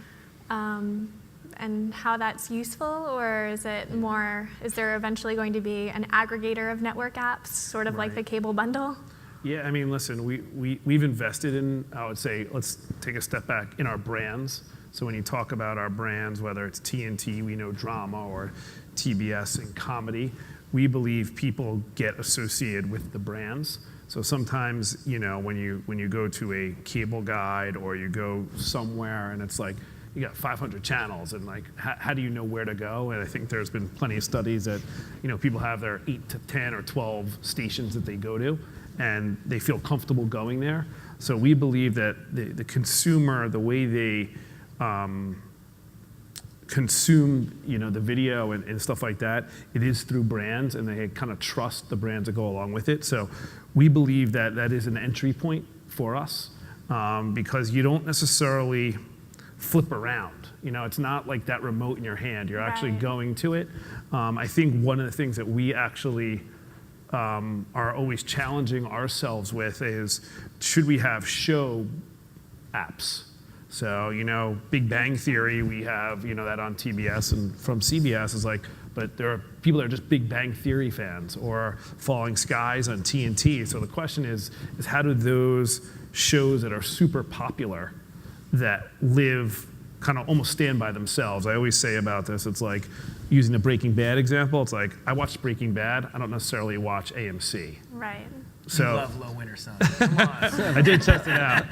how that's useful, or is it more, is there eventually going to be an aggregator of network apps, sort of like the cable bundle? Yeah, I mean, listen, we've invested in, I would say, let's take a step back, in our brands. So when you talk about our brands, whether it's TNT, we know drama, or TBS and comedy, we believe people get associated with the brands. So sometimes, when you go to a cable guide or you go somewhere and it's like, you got 500 channels and like, how do you know where to go? And I think there's been plenty of studies that, people have their 8 to 10 or 12 stations that they go to and they feel comfortable going there. So we believe that the consumer, the way they consume, the video and stuff like that, it is through brands, and they kind of trust the brands that go along with it. So we believe that that is an entry point for us, because you don't necessarily flip around. It's not like that remote in your hand. You're actually going to it. I think one of the things that we actually are always challenging ourselves with is, should we have show apps? So, Big Bang Theory, we have, that on TBS, and from CBS is like, but there are people that are just Big Bang Theory fans, or Falling Skies on TNT. So the question is how do those shows that are super popular, that live, kind of almost stand by themselves? I always say about this, it's like, using the Breaking Bad example, it's like, I watched Breaking Bad, I don't necessarily watch AMC. Right. You love Low Winter Sun. Come on. I did test it out.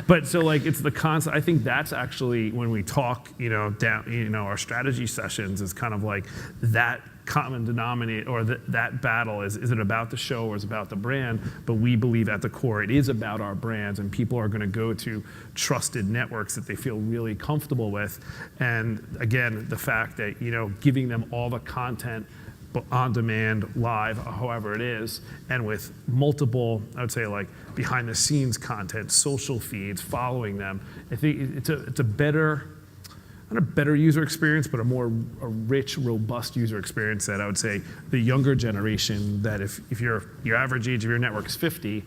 But so like, it's the concept. I think that's actually when we talk, our strategy sessions is kind of like that common denominator, or that battle is it about the show or is it about the brand? But we believe at the core it is about our brands, and people are going to go to trusted networks that they feel really comfortable with. And again, the fact that, giving them all the content on demand, live, however it is, and with multiple, I would say, like behind the scenes content, social feeds, following them. I think it's a better, not a better user experience, but a rich, robust user experience that I would say the younger generation, that if your average age of your network is 50,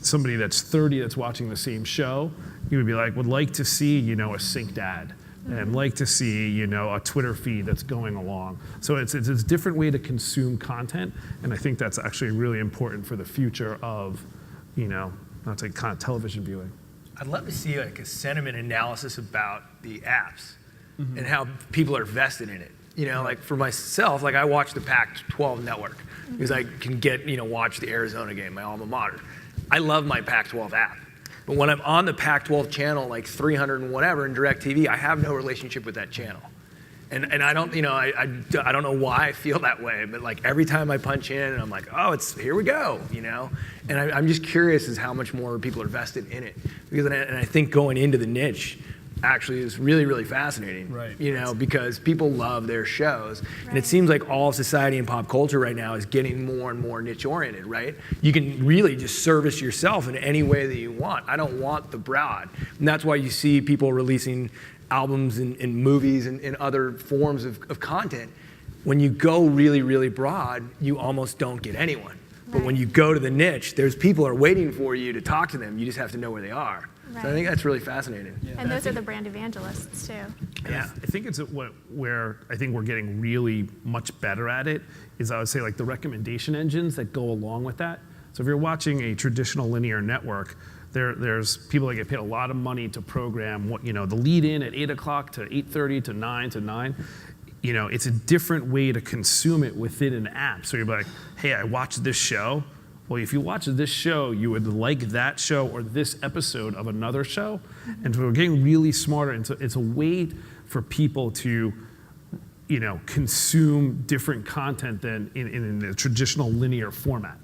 somebody that's 30 that's watching the same show, you would be like, would like to see, a synced ad. And like to see, a Twitter feed that's going along. So it's a different way to consume content, and I think that's actually really important for the future of, I'd say kind of television viewing. I'd love to see like a sentiment analysis about the apps and how people are vested in it. Like for myself, like I watch the Pac-12 network because I can get, watch the Arizona game, my alma mater. I love my Pac-12 app. But when I'm on the Pac-12 channel, like 300 and whatever in DirecTV, I have no relationship with that channel. And I don't, I don't know why I feel that way, but like every time I punch in and I'm like, oh, here we go, And I'm just curious as how much more people are vested in it. Because, and I think going into the niche actually is really, really fascinating. Right. Because people love their shows. Right. And it seems like all of society and pop culture right now is getting more and more niche oriented, right? You can really just service yourself in any way that you want. I don't want the broad. And that's why you see people releasing albums and movies and other forms of content. When you go really, really broad, you almost don't get anyone. But when you go to the niche, there's people are waiting for you to talk to them. You just have to know where they are. So I Right. think that's really fascinating. And those are the brand evangelists too. Yeah, I think it's where I think we're getting really much better at it is I would say like the recommendation engines that go along with that. So if you're watching a traditional linear network, there's people that get paid a lot of money to program what, the lead in at 8 o'clock to 8:30 to 9 to 9. It's a different way to consume it within an app. So you're like, hey, I watched this show. Well, if you watch this show, you would like that show or this episode of another show. And so we're getting really smarter. And so it's a way for people to, consume different content than in the traditional linear format.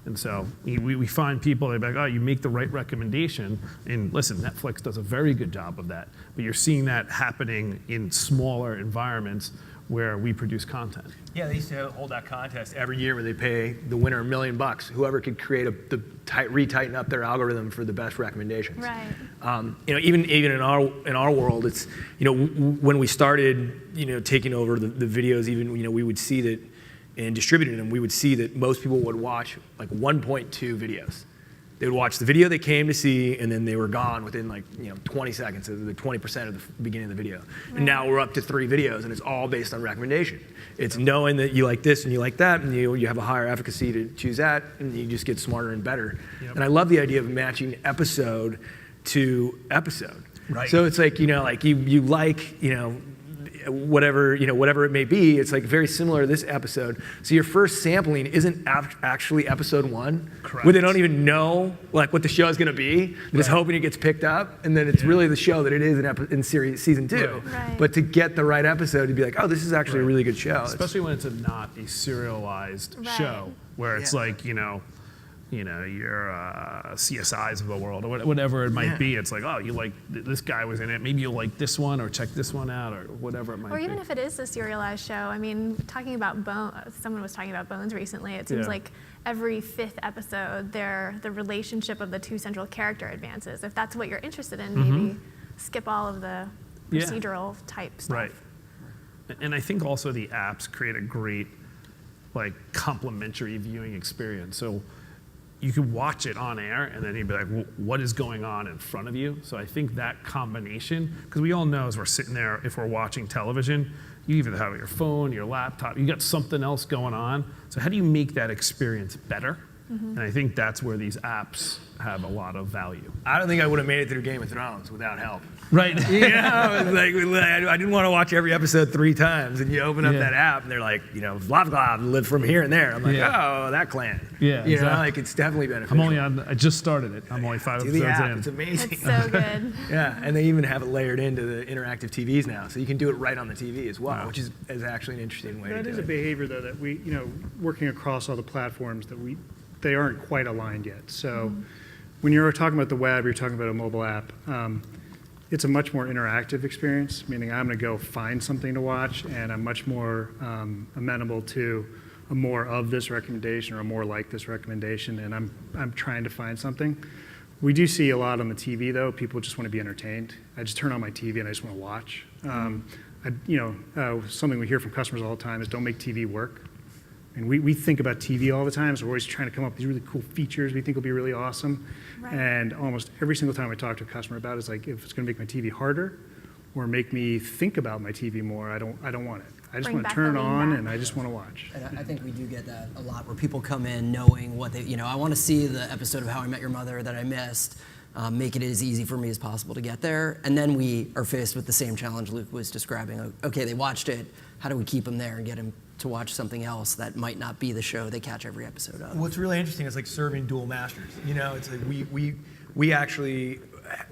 And so we find people, they're like, oh, you make the right recommendation. And listen, Netflix does a very good job of that. But you're seeing that happening in smaller environments where we produce content. Yeah, they used to hold that contest every year where they pay the winner $1 million. Whoever could create retighten up their algorithm for the best recommendations. Right. Even in our world, it's when we started taking over the videos, even we would see that and distributing them, we would see that most people would watch like 1.2 videos. They would watch the video they came to see, and then they were gone within 20 seconds, of the 20% of the beginning of the video. Right. And now we're up to 3 videos, and it's all based on recommendation. It's knowing that you like this and you like that, and you have a higher efficacy to choose that, and you just get smarter and better. Yep. And I love the idea of matching episode to episode. Right. So it's like you whatever it may be, it's like very similar to this episode. So your first sampling isn't actually episode 1, correct, where they don't even know like what the show is going to be. They're just hoping it gets picked up, and then it's really the show that it is in season 2. Right. But to get the right episode, to be like, oh, this is actually a really good show. Especially when it's not a serialized show, where it's like your CSIs of the world or whatever it might be. It's like, oh, you like this guy was in it. Maybe you'll like this one or check this one out or whatever it might be. Or even if it is a serialized show. I mean, talking about someone was talking about Bones recently. It seems like every 5th episode, the relationship of the 2 central character advances. If that's what you're interested in, maybe skip all of the procedural type stuff. Right. And I think also the apps create a great complementary viewing experience. So you could watch it on air, and then you'd be like, well, what is going on in front of you? So I think that combination, because we all know as we're sitting there, if we're watching television, you either have your phone, your laptop, you got something else going on. So how do you make that experience better? And I think that's where these apps have a lot of value. I don't think I would have made it through Game of Thrones without help. Right. I didn't want to watch every episode 3 times, and you open up that app, and they're like, blah live from here and there. I'm like, oh, that clan. Yeah, exactly. It's definitely beneficial. I just started it. I'm only 5 episodes app. in. It's amazing. It's so good. Yeah, and they even have it layered into the interactive TVs now, so you can do it right on the TV as well, which is actually an interesting way to do it. That is a behavior, though, that we, working across all the platforms, they aren't quite aligned yet. So when you're talking about the web, you're talking about a mobile app, it's a much more interactive experience, meaning I'm going to go find something to watch, and I'm much more amenable to a more of this recommendation or a more like this recommendation, and I'm trying to find something. We do see a lot on the TV, though. People just want to be entertained. I just turn on my TV and I just want to watch. Something we hear from customers all the time is don't make TV work. And we think about TV all the time, so we're always trying to come up with these really cool features we think will be really awesome. Right. And almost every single time I talk to a customer about it, it's like, if it's going to make my TV harder or make me think about my TV more, I don't want it. I just want to turn it on and I just want to watch. And I think we do get that a lot, where people come in knowing what they, I want to see the episode of How I Met Your Mother that I missed. Make it as easy for me as possible to get there. And then we are faced with the same challenge Luke was describing. Okay, they watched it. How do we keep them there and get them to watch something else that might not be the show they catch every episode of? What's really interesting is like serving dual masters. It's like we actually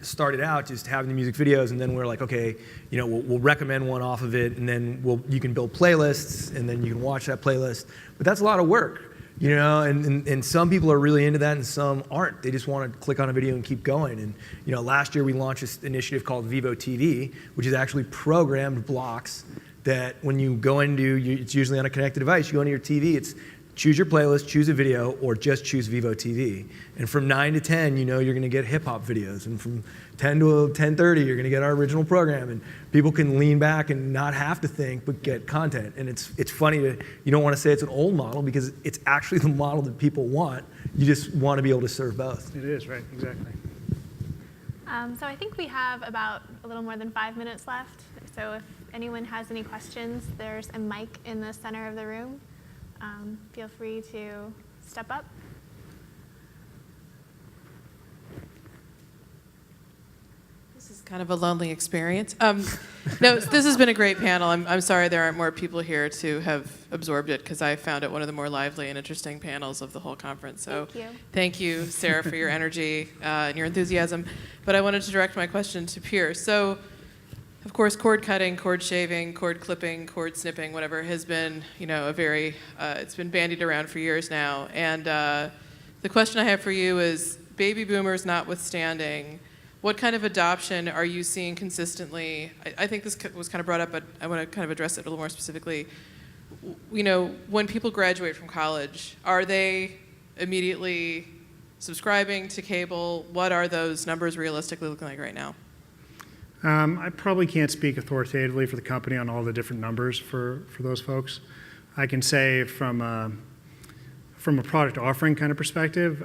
started out just having the music videos, and then we're like, okay, we'll recommend one off of it, and then you can build playlists, and then you can watch that playlist. But that's a lot of work. And some people are really into that and some aren't. They just want to click on a video and keep going. And last year we launched this initiative called Vivo TV, which is actually programmed blocks that when you go into, it's usually on a connected device, you go into your TV, it's choose your playlist, choose a video, or just choose Vivo TV. And from 9 to 10, you're going to get hip-hop videos. And from 10 to 10:30, you're going to get our original program. And people can lean back and not have to think, but get content. And it's funny you don't want to say it's an old model because it's actually the model that people want. You just want to be able to serve both. It is, right, exactly. So I think we have about a little more than 5 minutes left. So if anyone has any questions, there's a mic in the center of the room. Feel free to step up. This is kind of a lonely experience. No, this has been a great panel. I'm sorry there aren't more people here to have absorbed it because I found it one of the more lively and interesting panels of the whole conference. So thank you, Sarah, for your energy and your enthusiasm. But I wanted to direct my question to Pierre. So, of course, cord cutting, cord shaving, cord clipping, cord snipping, whatever, has been, a very, it's been bandied around for years now. And the question I have for you is, baby boomers notwithstanding, what kind of adoption are you seeing consistently? I think this was kind of brought up, but I want to kind of address it a little more specifically. When people graduate from college, are they immediately subscribing to cable? What are those numbers realistically looking like right now? I probably can't speak authoritatively for the company on all the different numbers for those folks. I can say from a product offering kind of perspective,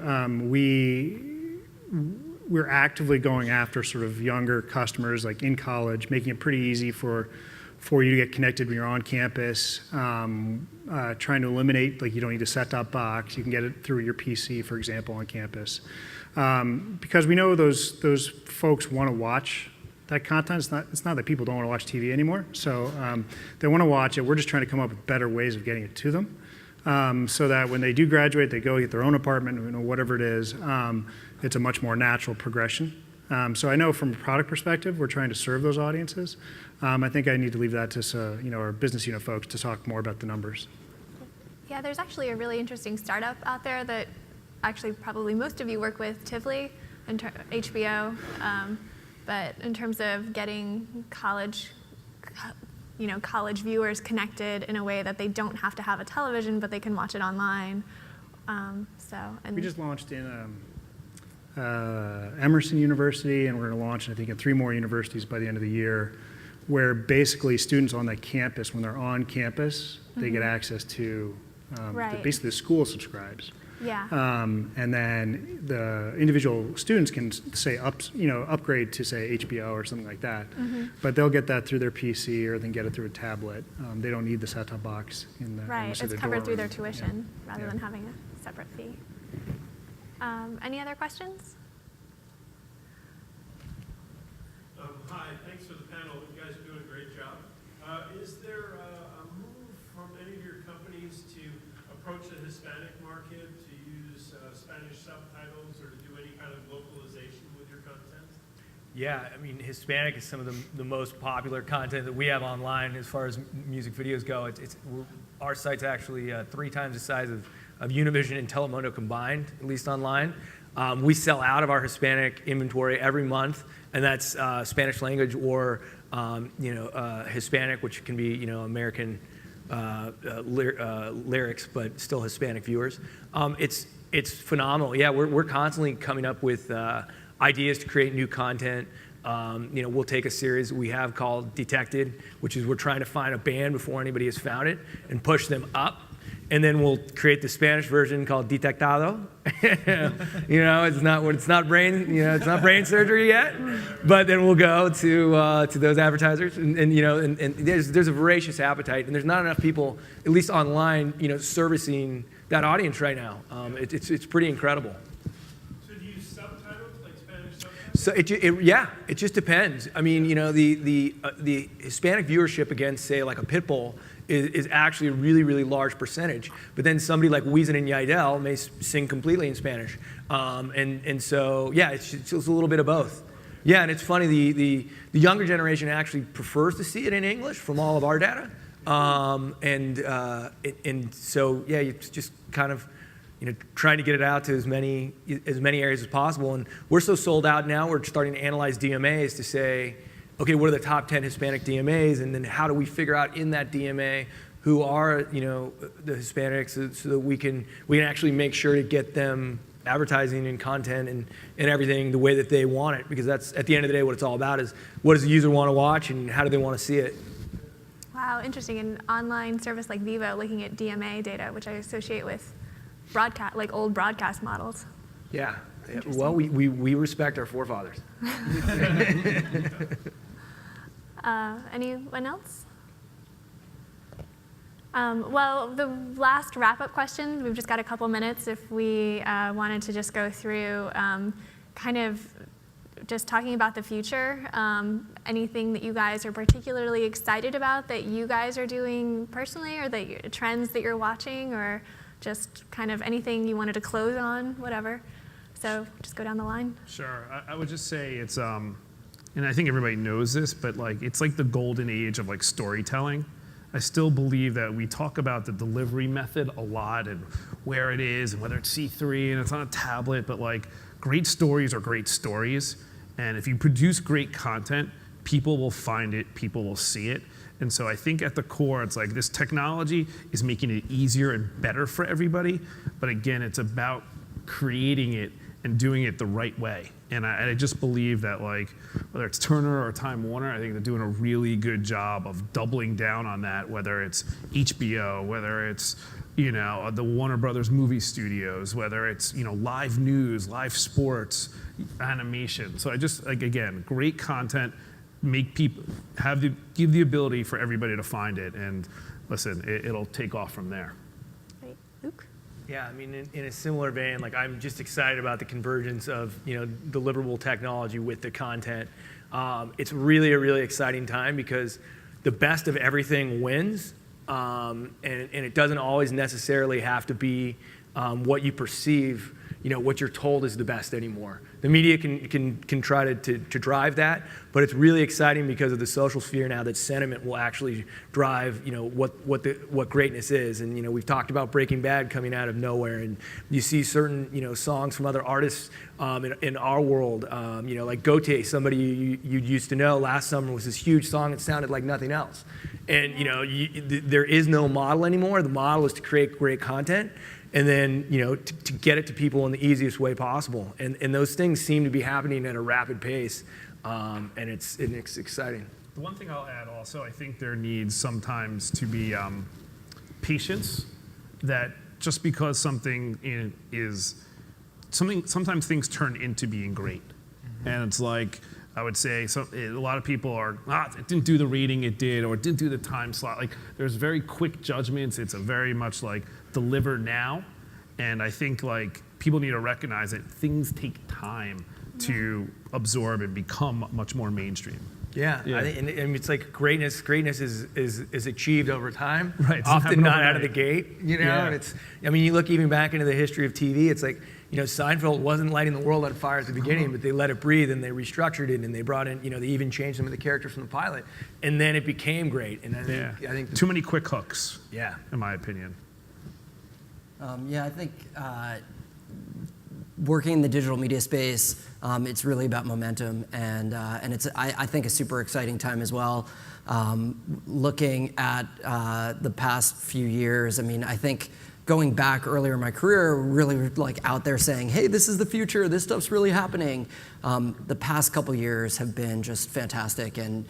we're actively going after sort of younger customers like in college, making it pretty easy for you to get connected when you're on campus, trying to eliminate, like you don't need a set-top box, you can get it through your PC, for example, on campus. Because we know those folks want to watch that content. It's not that people don't want to watch TV anymore, so they want to watch it. We're just trying to come up with better ways of getting it to them, so that when they do graduate, they go get their own apartment, whatever it is. It's a much more natural progression. So I know from a product perspective, we're trying to serve those audiences. I think I need to leave that to our business unit folks to talk more about the numbers. Yeah, there's actually a really interesting startup out there that actually probably most of you work with, Tivoli, and HBO. But in terms of getting college viewers connected in a way that they don't have to have a television, but they can watch it online. We just launched in Emerson University, and we're going to launch, I think, in 3 more universities by the end of the year, where basically students on that campus, when they're on campus, they get access to basically the school subscribes. Yeah. And then the individual students can say upgrade to say HBO or something like that. But they'll get that through their PC or they can get it through a tablet. They don't need the set-top box in the Right. It's covered through their tuition rather Yeah. than having a separate fee. Any other questions? Hi, thanks for the panel. You guys are doing a great job. Is there a move from any of your companies to approach the Hispanic market, to use Spanish subtitles, or to do any kind of localization with your content? Yeah, I mean, Hispanic is some of the most popular content that we have online as far as music videos go. Our site's actually 3 times the size of Univision and Telemundo combined, at least online. We sell out of our Hispanic inventory every month, and that's Spanish language or Hispanic, which can be American lyrics, but still Hispanic viewers. It's phenomenal. Yeah, we're constantly coming up with ideas to create new content. We'll take a series we have called Detected, which is we're trying to find a band before anybody has found it and push them up. And then we'll create the Spanish version called Detectado. It's not brain surgery yet. But then we'll go to those advertisers, and there's a voracious appetite, and there's not enough people, at least online, servicing that audience right now. It's pretty incredible. So do you use subtitles, like Spanish So subtitles? it just depends. I mean, the Hispanic viewership against, say, like a Pitbull is actually a really, really large percentage. But then somebody like Weezen and Yidel may sing completely in Spanish. So, yeah, it's a little bit of both. Yeah, and it's funny, the younger generation actually prefers to see it in English from all of our data. So, yeah, it's just kind of trying to get it out to as many areas as possible. And we're so sold out now, we're starting to analyze DMAs to say, okay, what are the top 10 Hispanic DMAs? And then how do we figure out in that DMA who are, the Hispanics, so that we can actually make sure to get them advertising and content and everything the way that they want it, because that's at the end of the day what it's all about is what does the user want to watch and how do they want to see it. Wow, interesting. An online service like Vivo looking at DMA data, which I associate with broadcast, like old broadcast models. Yeah. Well, we respect our forefathers. Anyone else? Well, the last wrap-up question, we've just got a couple minutes if we wanted to just go through kind of just talking about the future. Anything that you guys are particularly excited about that you guys are doing personally, or that trends that you're watching, or just kind of anything you wanted to close on, whatever. So just go down the line. Sure. I would just say it's, and I think everybody knows this, but like it's like the golden age of like storytelling. I still believe that we talk about the delivery method a lot and where it is and whether it's C3 and it's on a tablet, but like great stories are great stories. And if you produce great content, people will find it, people will see it. And so I think at the core, it's like this technology is making it easier and better for everybody. But again, it's about creating it and doing it the right way. And I just believe that like, whether it's Turner or Time Warner, I think they're doing a really good job of doubling down on that, whether it's HBO, whether it's, the Warner Brothers movie studios, whether it's, live news, live sports, animation. So I just, like, again, great content, make people give the ability for everybody to find it. And listen, it'll take off from there. Great. Luke? Yeah, I mean, in a similar vein, like I'm just excited about the convergence of deliverable technology with the content. It's really a really exciting time because the best of everything wins, and it doesn't always necessarily have to be what you perceive, what you're told is the best anymore. The media can try to drive that, but it's really exciting because of the social sphere now that sentiment will actually drive, what greatness is. And we've talked about Breaking Bad coming out of nowhere, and you see certain songs from other artists in our world, like Gote, somebody you used to know last summer, was this huge song that sounded like nothing else. And there is no model anymore. The model is to create great content. And then, to get it to people in the easiest way possible. And those things seem to be happening at a rapid pace, and it's exciting. The one thing I'll add also, I think there needs sometimes to be patience, that just because something sometimes things turn into being great. Mm-hmm. And it's like, I would say a lot of people are, it didn't do the rating it did, or it didn't do the time slot. Like, there's very quick judgments. It's a very much like deliver now. And I think like people need to recognize that things take time to absorb and become much more mainstream. Yeah. I think, and it's like greatness is achieved over time, right? Often not out of the gate, Yeah. And it's, you look even back into the history of TV, it's like, Seinfeld wasn't lighting the world on fire at the beginning, but they let it breathe and they restructured it and they brought in, they even changed some of the characters from the pilot, and then it became great. And I think too many quick hooks. Yeah, in my opinion. I think working in the digital media space, it's really about momentum, and it's I think a super exciting time as well. Looking at the past few years, I think going back earlier in my career, really like out there saying, hey, this is the future, this stuff's really happening. The past couple years have been just fantastic, and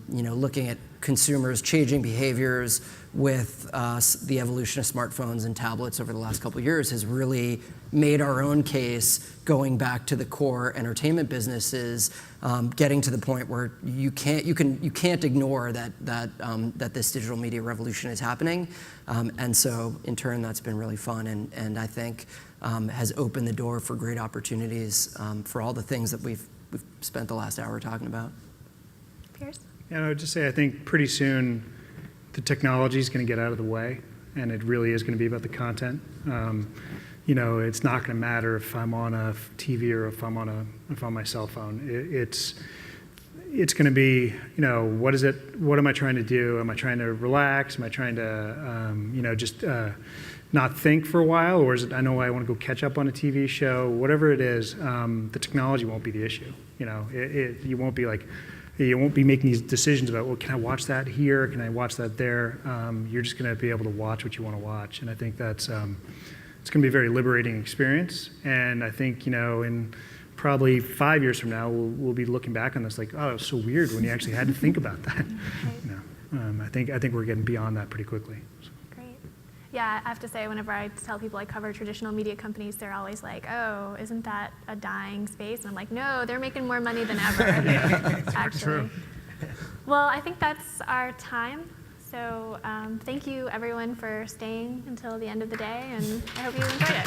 looking at consumers changing behaviors with the evolution of smartphones and tablets over the last couple of years has really made our own case going back to the core entertainment businesses, getting to the point where you can't ignore that this digital media revolution is happening, and so in turn that's been really fun, and I think has opened the door for great opportunities for all the things that we've spent the last hour talking about. Piers? Yeah, I would just say I think pretty soon the technology is going to get out of the way, and it really is going to be about the content. It's not going to matter if I'm on a TV or if I'm on my cell phone. It's going to be, what is it? What am I trying to do? Am I trying to relax? Am I trying to, just not think for a while, or is it I know I want to go catch up on a TV show? Whatever it is, the technology won't be the issue. You won't be like You won't be making these decisions about, well, can I watch that here? Can I watch that there? You're just going to be able to watch what you want to watch. And I think that's, it's going to be a very liberating experience. And I think, in probably 5 years from now, we'll be looking back on this like, oh, it was so weird when you actually had to think about that. I think we're getting beyond that pretty quickly. So. Great. Yeah, I have to say, whenever I tell people I cover traditional media companies, they're always like, oh, isn't that a dying space? And I'm like, no, they're making more money than ever, actually. Well, I think that's our time. So thank you, everyone, for staying until the end of the day, and I hope you enjoyed it.